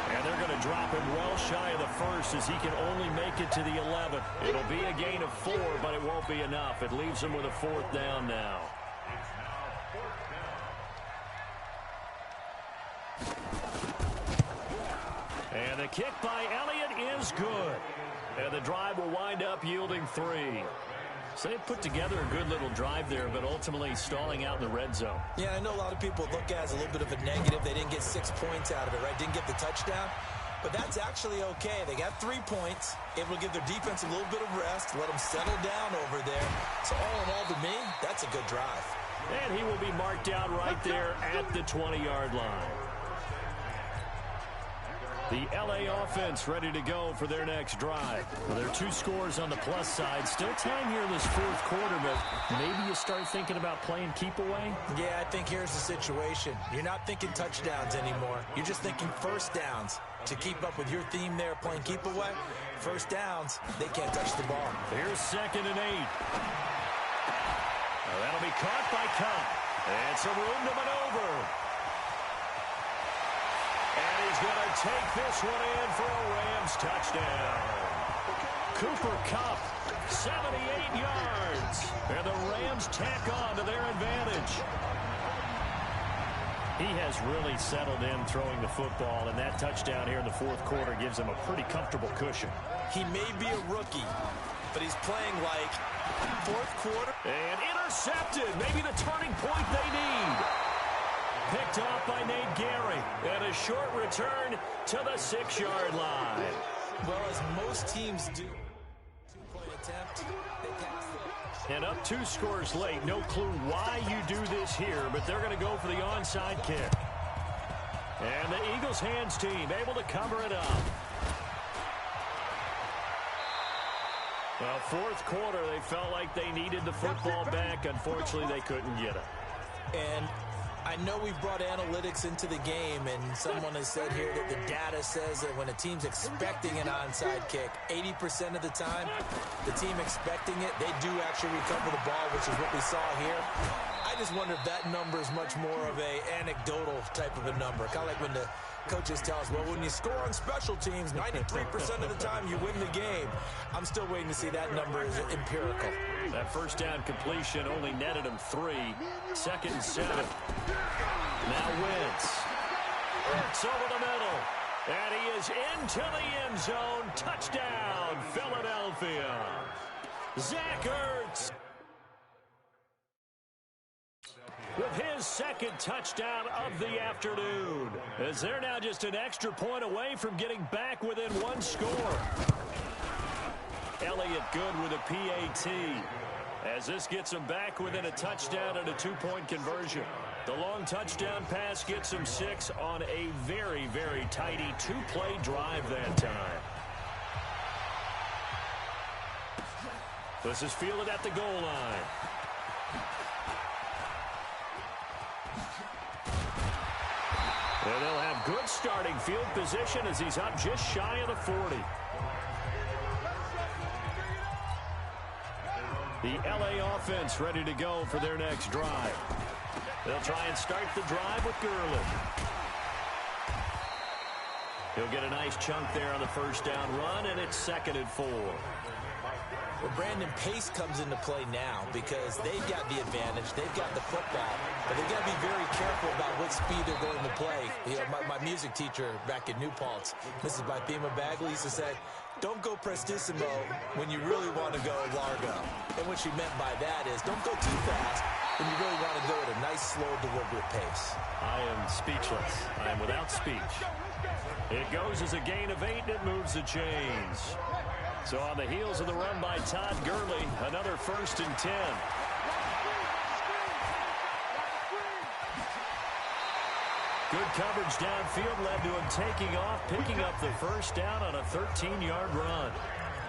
And they're going to drop him well shy of the first as he can only make it to the 11. It'll be a gain of 4, but it won't be enough. It leaves him with a 4th down now. And the kick by Elliott is good. And the drive will wind up yielding 3. So they put together a good little drive there, but ultimately stalling out in the red zone. Yeah, I know a lot of people look at it as a little bit of a negative. They didn't get 6 points out of it, right? Didn't get the touchdown. But that's actually okay. They got 3 points. It will give their defense a little bit of rest, let them settle down over there. So all in all, to me, that's a good drive. And he will be marked down right there at the 20-yard line. The L.A. offense ready to go for their next drive. Well, there are 2 scores on the plus side. Still time here in this 4th quarter, but maybe you start thinking about playing keep away? Yeah, I think here's the situation. You're not thinking touchdowns anymore. You're just thinking first downs. To keep up with your theme there, playing keep away, first downs, they can't touch the ball. Here's 2nd and 8. Well, that'll be caught by Cup. And some room to maneuver. And he's going to take this one in for a Rams touchdown. Cooper Kupp, 78 yards. And the Rams tack on to their advantage. He has really settled in throwing the football, and that touchdown here in the 4th quarter gives him a pretty comfortable cushion. He may be a rookie, but he's playing like 4th quarter. And intercepted. Maybe the turning point they need. Picked off by Nate Gary. And a short return to the 6-yard line. Well, as most teams do, 2-point attempt, they pass the... And up 2 scores late. No clue why you do this here, but they're going to go for the onside kick. And the Eagles hands team able to cover it up. Well, 4th quarter, they felt like they needed the football back. Unfortunately, they couldn't get it. And I know we've brought analytics into the game, and someone has said here that the data says that when a team's expecting an onside kick, 80% of the time, the team expecting it, they do actually recover the ball, which is what we saw here. I just wonder if that number is much more of a anecdotal type of a number. Kind of like when the coaches tell us, well, when you score on special teams, 93% of the time you win the game. I'm still waiting to see that number is empirical. That first down completion only netted him 3. 2nd and 7. Now Wentz. Wentz over the middle. And he is into the end zone. Touchdown, Philadelphia. Zach Ertz with his 2nd touchdown of the afternoon, as they're now just an extra point away from getting back within 1 score. Elliott good with a PAT, as this gets him back within a touchdown and a 2-point conversion. The long touchdown pass gets him 6 on a very, very tidy 2-play drive that time. This is fielded at the goal line. And they'll have good starting field position as he's up just shy of the 40. The L.A. offense ready to go for their next drive. They'll try and start the drive with Gurley. He'll get a nice chunk there on the first down run, and it's 2nd and 4. Well, Brandon, pace comes into play now because they've got the advantage. They've got the football, but they've got to be very careful about what speed they're going to play. You know, my music teacher back in New Paltz, Mrs. Bythema Bagley, used to say, don't go prestissimo when you really want to go largo. And what she meant by that is don't go too fast when you really want to go at a nice, slow, deliberate pace. I am speechless. I am without speech. It goes as a gain of 8, and it moves the chains. So on the heels of the run by Todd Gurley, another 1st and 10. Good coverage downfield led to him taking off, picking up the first down on a 13-yard run.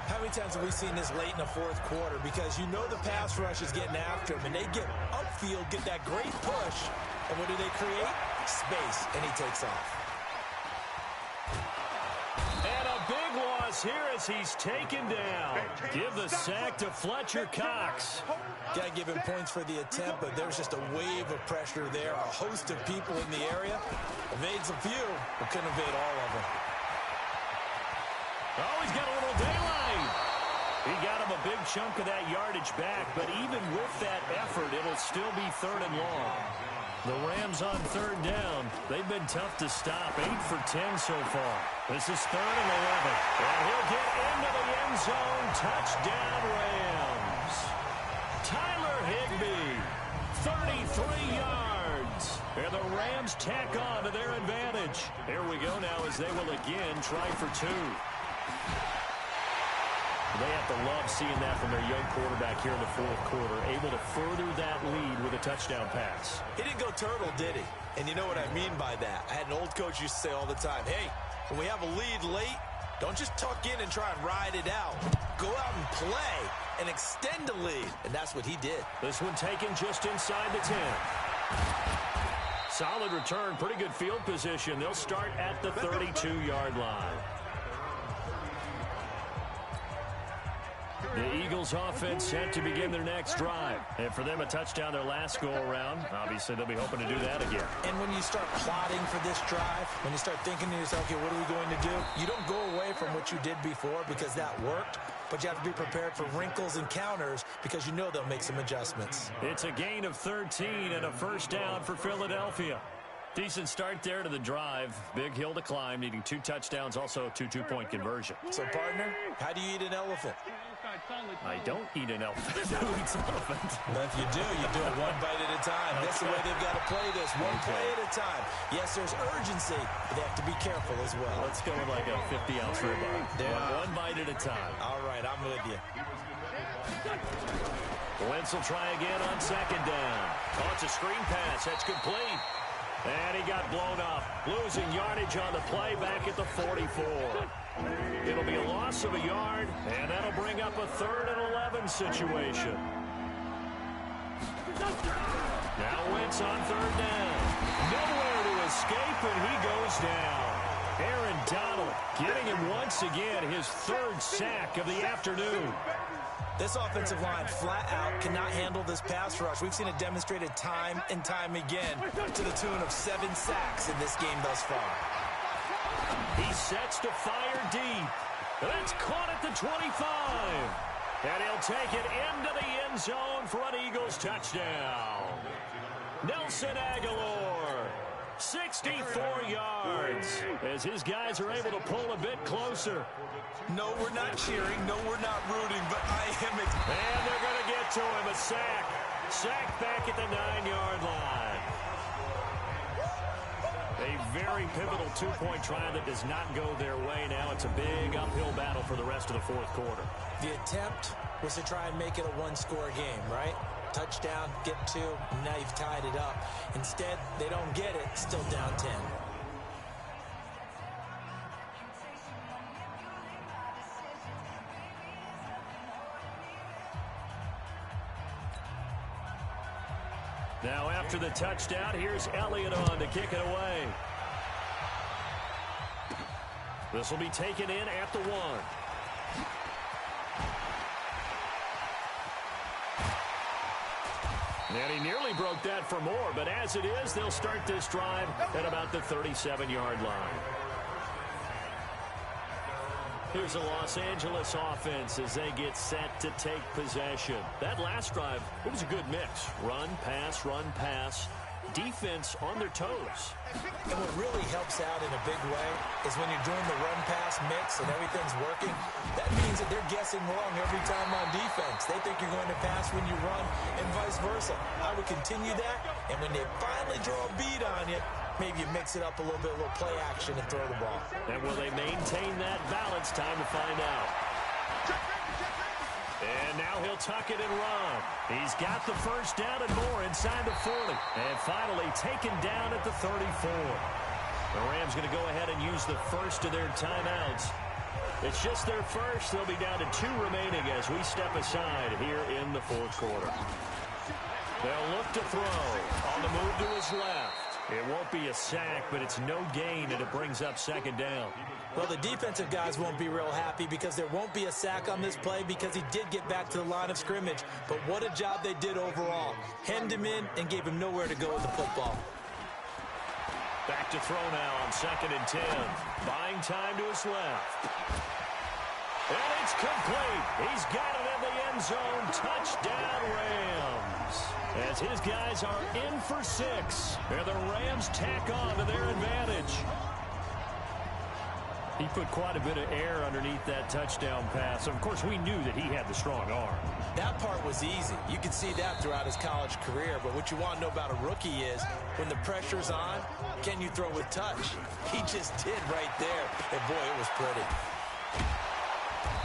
How many times have we seen this late in the 4th quarter? Because you know the pass rush is getting after him, and they get upfield, get that great push, and what do they create? Space, and he takes off. And a big loss falls here as he's taken down. Give the sack to Fletcher Cox. Got to give him points for the attempt, but there's just a wave of pressure there. A host of people in the area. Evades a few, but couldn't evade all of them. Oh, he's got a little daylight. He got him a big chunk of that yardage back, but even with that effort, it'll still be 3rd and long. The Rams on 3rd down. They've been tough to stop. 8 for 10 so far. This is 3rd and 11. And he'll get into the end zone. Touchdown, Rams. Tyler Higbee, 33 yards. And the Rams tack on to their advantage. Here we go now as they will again try for 2. They have to love seeing that from their young quarterback here in the 4th quarter, able to further that lead with a touchdown pass. He didn't go turtle, did he? And you know what I mean by that. I had an old coach used to say all the time, hey, when we have a lead late, don't just tuck in and try and ride it out. Go out and play and extend the lead. And that's what he did. This one taken just inside the 10. Solid return, pretty good field position. They'll start at the 32-yard line. The Eagles offense set to begin their next drive. And for them, a touchdown their last go-around. Obviously, they'll be hoping to do that again. And when you start plotting for this drive, when you start thinking to yourself, okay, what are we going to do? You don't go away from what you did before because that worked, but you have to be prepared for wrinkles and counters because you know they'll make some adjustments. It's a gain of 13 and a 1st down for Philadelphia. Decent start there to the drive. Big hill to climb, needing 2 touchdowns, also a 2 two-point conversion. So, partner, how do you eat an elephant? I don't eat an elephant. Who eats an elephant? But if you do it one bite at a time. That's the way they've got to play this, one play at a time. Yes, there's urgency, but they have to be careful as well. Let's go with like a 50-ounce ribeye. Yeah. One bite at a time. All right, I'm with you. Wentz will try again on 2nd down. Oh, it's a screen pass. That's complete. And he got blown up. Losing yardage on the play back at the 44. It'll be a loss of a yard, and that'll bring up a 3rd and 11 situation. Now Wentz on 3rd down. Nowhere to escape, and he goes down. Aaron Donald getting him once again his 3rd sack of the afternoon. This offensive line flat out cannot handle this pass rush. We've seen it demonstrated time and time again to the tune of 7 sacks in this game thus far. He sets to fire deep. That's caught at the 25. And he'll take it into the end zone for an Eagles touchdown. Nelson Aguilar, 64 yards, as his guys are able to pull a bit closer. No, we're not cheering. No, we're not rooting, but I am. And they're going to get to him. A sack. Sack back at the 9-yard line. A very pivotal 2-point try that does not go their way. Now it's a big uphill battle for the rest of the 4th quarter. The attempt was to try and make it a 1-score game, right? Touchdown, get 2, and now you've tied it up. Instead, they don't get it, still down 10. Now after the touchdown, here's Elliott on to kick it away. This will be taken in at the 1. And he nearly broke that for more, but as it is, they'll start this drive at about the 37-yard line. Here's the Los Angeles offense as they get set to take possession. That last drive, it was a good mix. Run, pass, defense on their toes. And what really helps out in a big way is when you're doing the run-pass mix and everything's working, that means that they're guessing wrong every time on defense. They think you're going to pass when you run and vice versa. I would continue that, and when they finally draw a bead on you, maybe you mix it up a little bit, a little play action and throw the ball. And will they maintain that balance? Time to find out. And now he'll tuck it and run. He's got the 1st down and more inside the 40. And finally taken down at the 34. The Rams going to go ahead and use the first of their timeouts. It's just their first. They'll be down to 2 remaining as we step aside here in the 4th quarter. They'll look to throw. On the move to his left. It won't be a sack, but it's no gain, and it brings up second down. Well, the defensive guys won't be real happy because there won't be a sack on this play because he did get back to the line of scrimmage. But what a job they did overall. Hemmed him in and gave him nowhere to go with the football. Back to throw now on 2nd and 10. Buying time to his left. And it's complete. He's got it in the end zone. Touchdown, Rams. As his guys are in for 6. And the Rams tack on to their advantage. He put quite a bit of air underneath that touchdown pass. Of course, we knew that he had the strong arm. That part was easy. You could see that throughout his college career. But what you want to know about a rookie is when the pressure's on, can you throw with touch? He just did right there. And, boy, it was pretty.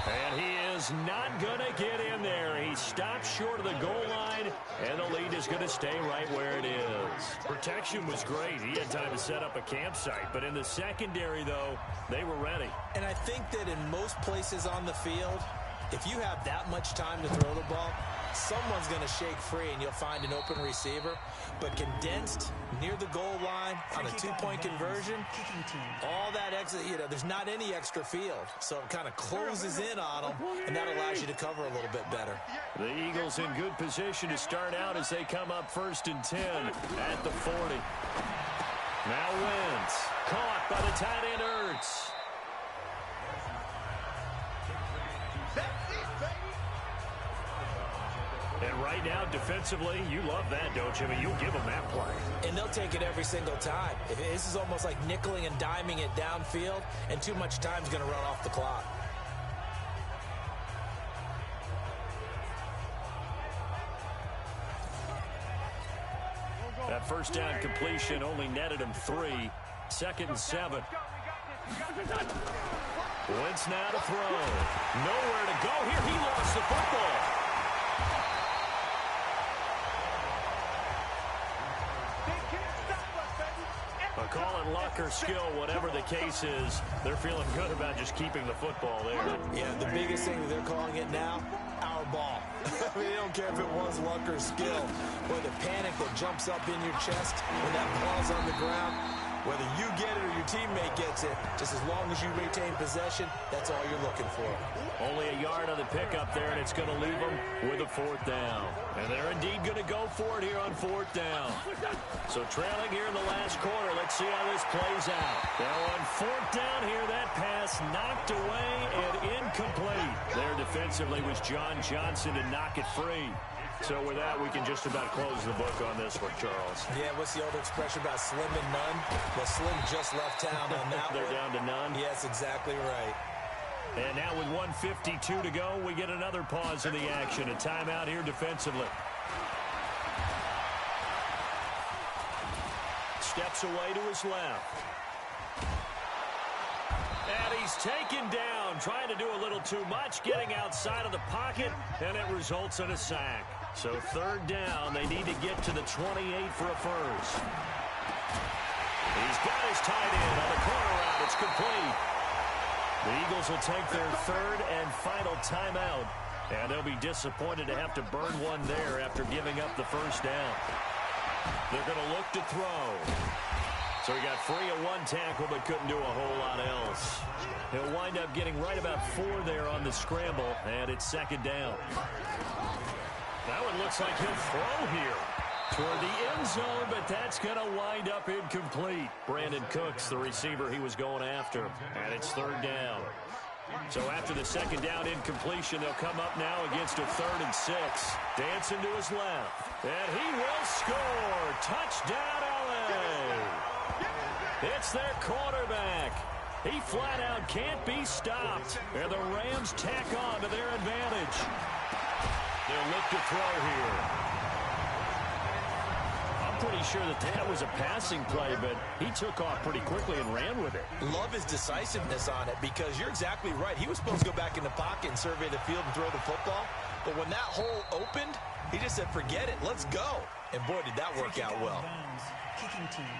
And he is not going to get in there. He stops short of the goal line, and the lead is going to stay right where it is. Protection was great. He had time to set up a campsite. But in the secondary, though, they were ready. And I think that in most places on the field, if you have that much time to throw the ball, someone's going to shake free and you'll find an open receiver. But condensed near the goal line on a 2-point conversion, all that extra, there's not any extra field. So it kind of closes in on them, and that allows you to cover a little bit better. The Eagles in good position to start out as they come up 1st and 10 at the 40. Now Wentz, caught by the tight end Ertz. And right now, defensively, you love that, don't you? I mean, you'll give them that play. And they'll take it every single time. This is almost like nickeling and diming it downfield, and too much time's going to run off the clock. That first down completion only netted him 3. 2nd and 7. Wentz now to throw. Nowhere to go here. He lost the football. Call it luck or skill, whatever the case is, they're feeling good about just keeping the football there. Yeah, the biggest thing that they're calling it now, our ball. I mean, they don't care if it was luck or skill. Boy, the panic that jumps up in your chest when that ball's on the ground, whether you get it or your teammate gets it, just as long as you retain possession, that's all you're looking for. Only a yard on the pickup there, and it's going to leave them with a 4th down. And they're indeed going to go for it here on 4th down. So trailing here in the last quarter, let's see how this plays out. Now on 4th down here, that pass knocked away and incomplete. There defensively was John Johnson to knock it free. So with that, we can just about close the book on this one, Charles. Yeah, what's the old expression about slim and none? Well, Slim just left town on that They're down to none? Yes, exactly right. And now with 1:52 to go, we get another pause in the action. A timeout here defensively. Steps away to his left. And he's taken down, trying to do a little too much, getting outside of the pocket, and it results in a sack. So 3rd down, they need to get to the 28 for a first. He's got his tight end on the corner route. It's complete. The Eagles will take their 3rd and final timeout, and they'll be disappointed to have to burn one there after giving up the first down. They're going to look to throw. So he got free of 1 tackle but couldn't do a whole lot else. He'll wind up getting right about 4 there on the scramble, and it's 2nd down. That one looks like he'll throw here toward the end zone, but that's going to wind up incomplete. Brandon Cooks, the receiver he was going after, and it's 3rd down. So after the 2nd down incompletion, they'll come up now against a 3rd and 6. Dancing to his left, and he will score. Touchdown, L.A. It's their quarterback. He flat out can't be stopped, and the Rams tack on to their advantage. They'll look to throw here. I'm pretty sure that was a passing play, but he took off pretty quickly and ran with it. Love his decisiveness on it because you're exactly right. He was supposed to go back in the pocket and survey the field and throw the football, but when that hole opened, he just said, forget it, let's go. And boy, did that work out well. Kicking team.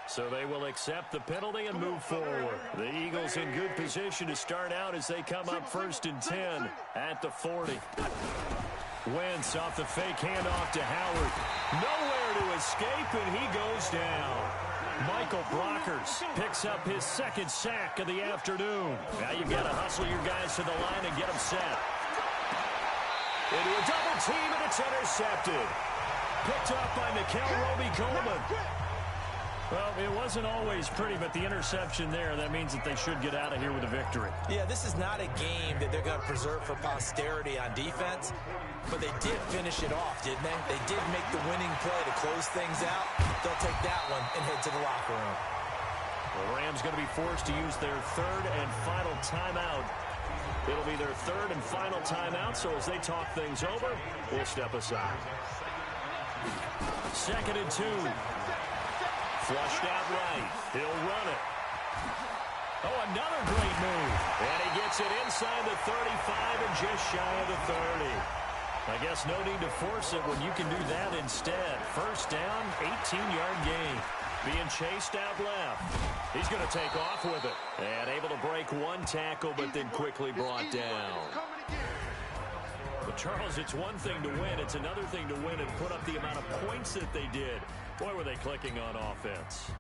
So they will accept the penalty and move forward. The Eagles in good position to start out as they come up 1st and 10 at the 40. Wentz off the fake handoff to Howard. Nowhere to escape, and he goes down. Michael Brockers picks up his second sack of the afternoon. Now you've got to hustle your guys to the line and get them set. Into a double team, and it's intercepted. Picked up by Nickell Robey-Coleman. Well, it wasn't always pretty, but the interception there, that means that they should get out of here with a victory. Yeah, this is not a game that they're going to preserve for posterity on defense, but they did finish it off, didn't they? They did make the winning play to close things out. They'll take that one and head to the locker room. The Rams going to be forced to use their third and final timeout. It'll be their third and final timeout, so as they talk things over, we'll step aside. 2nd and 2. Flushed out right. He'll run it. Oh, another great move. And he gets it inside the 35 and just shy of the 30. I guess no need to force it when you can do that instead. First down, 18-yard gain. Being chased out left. He's going to take off with it. And able to break one tackle, but then quickly brought down. But Charles, it's one thing to win. It's another thing to win and put up the amount of points that they did. Boy, were they clicking on offense.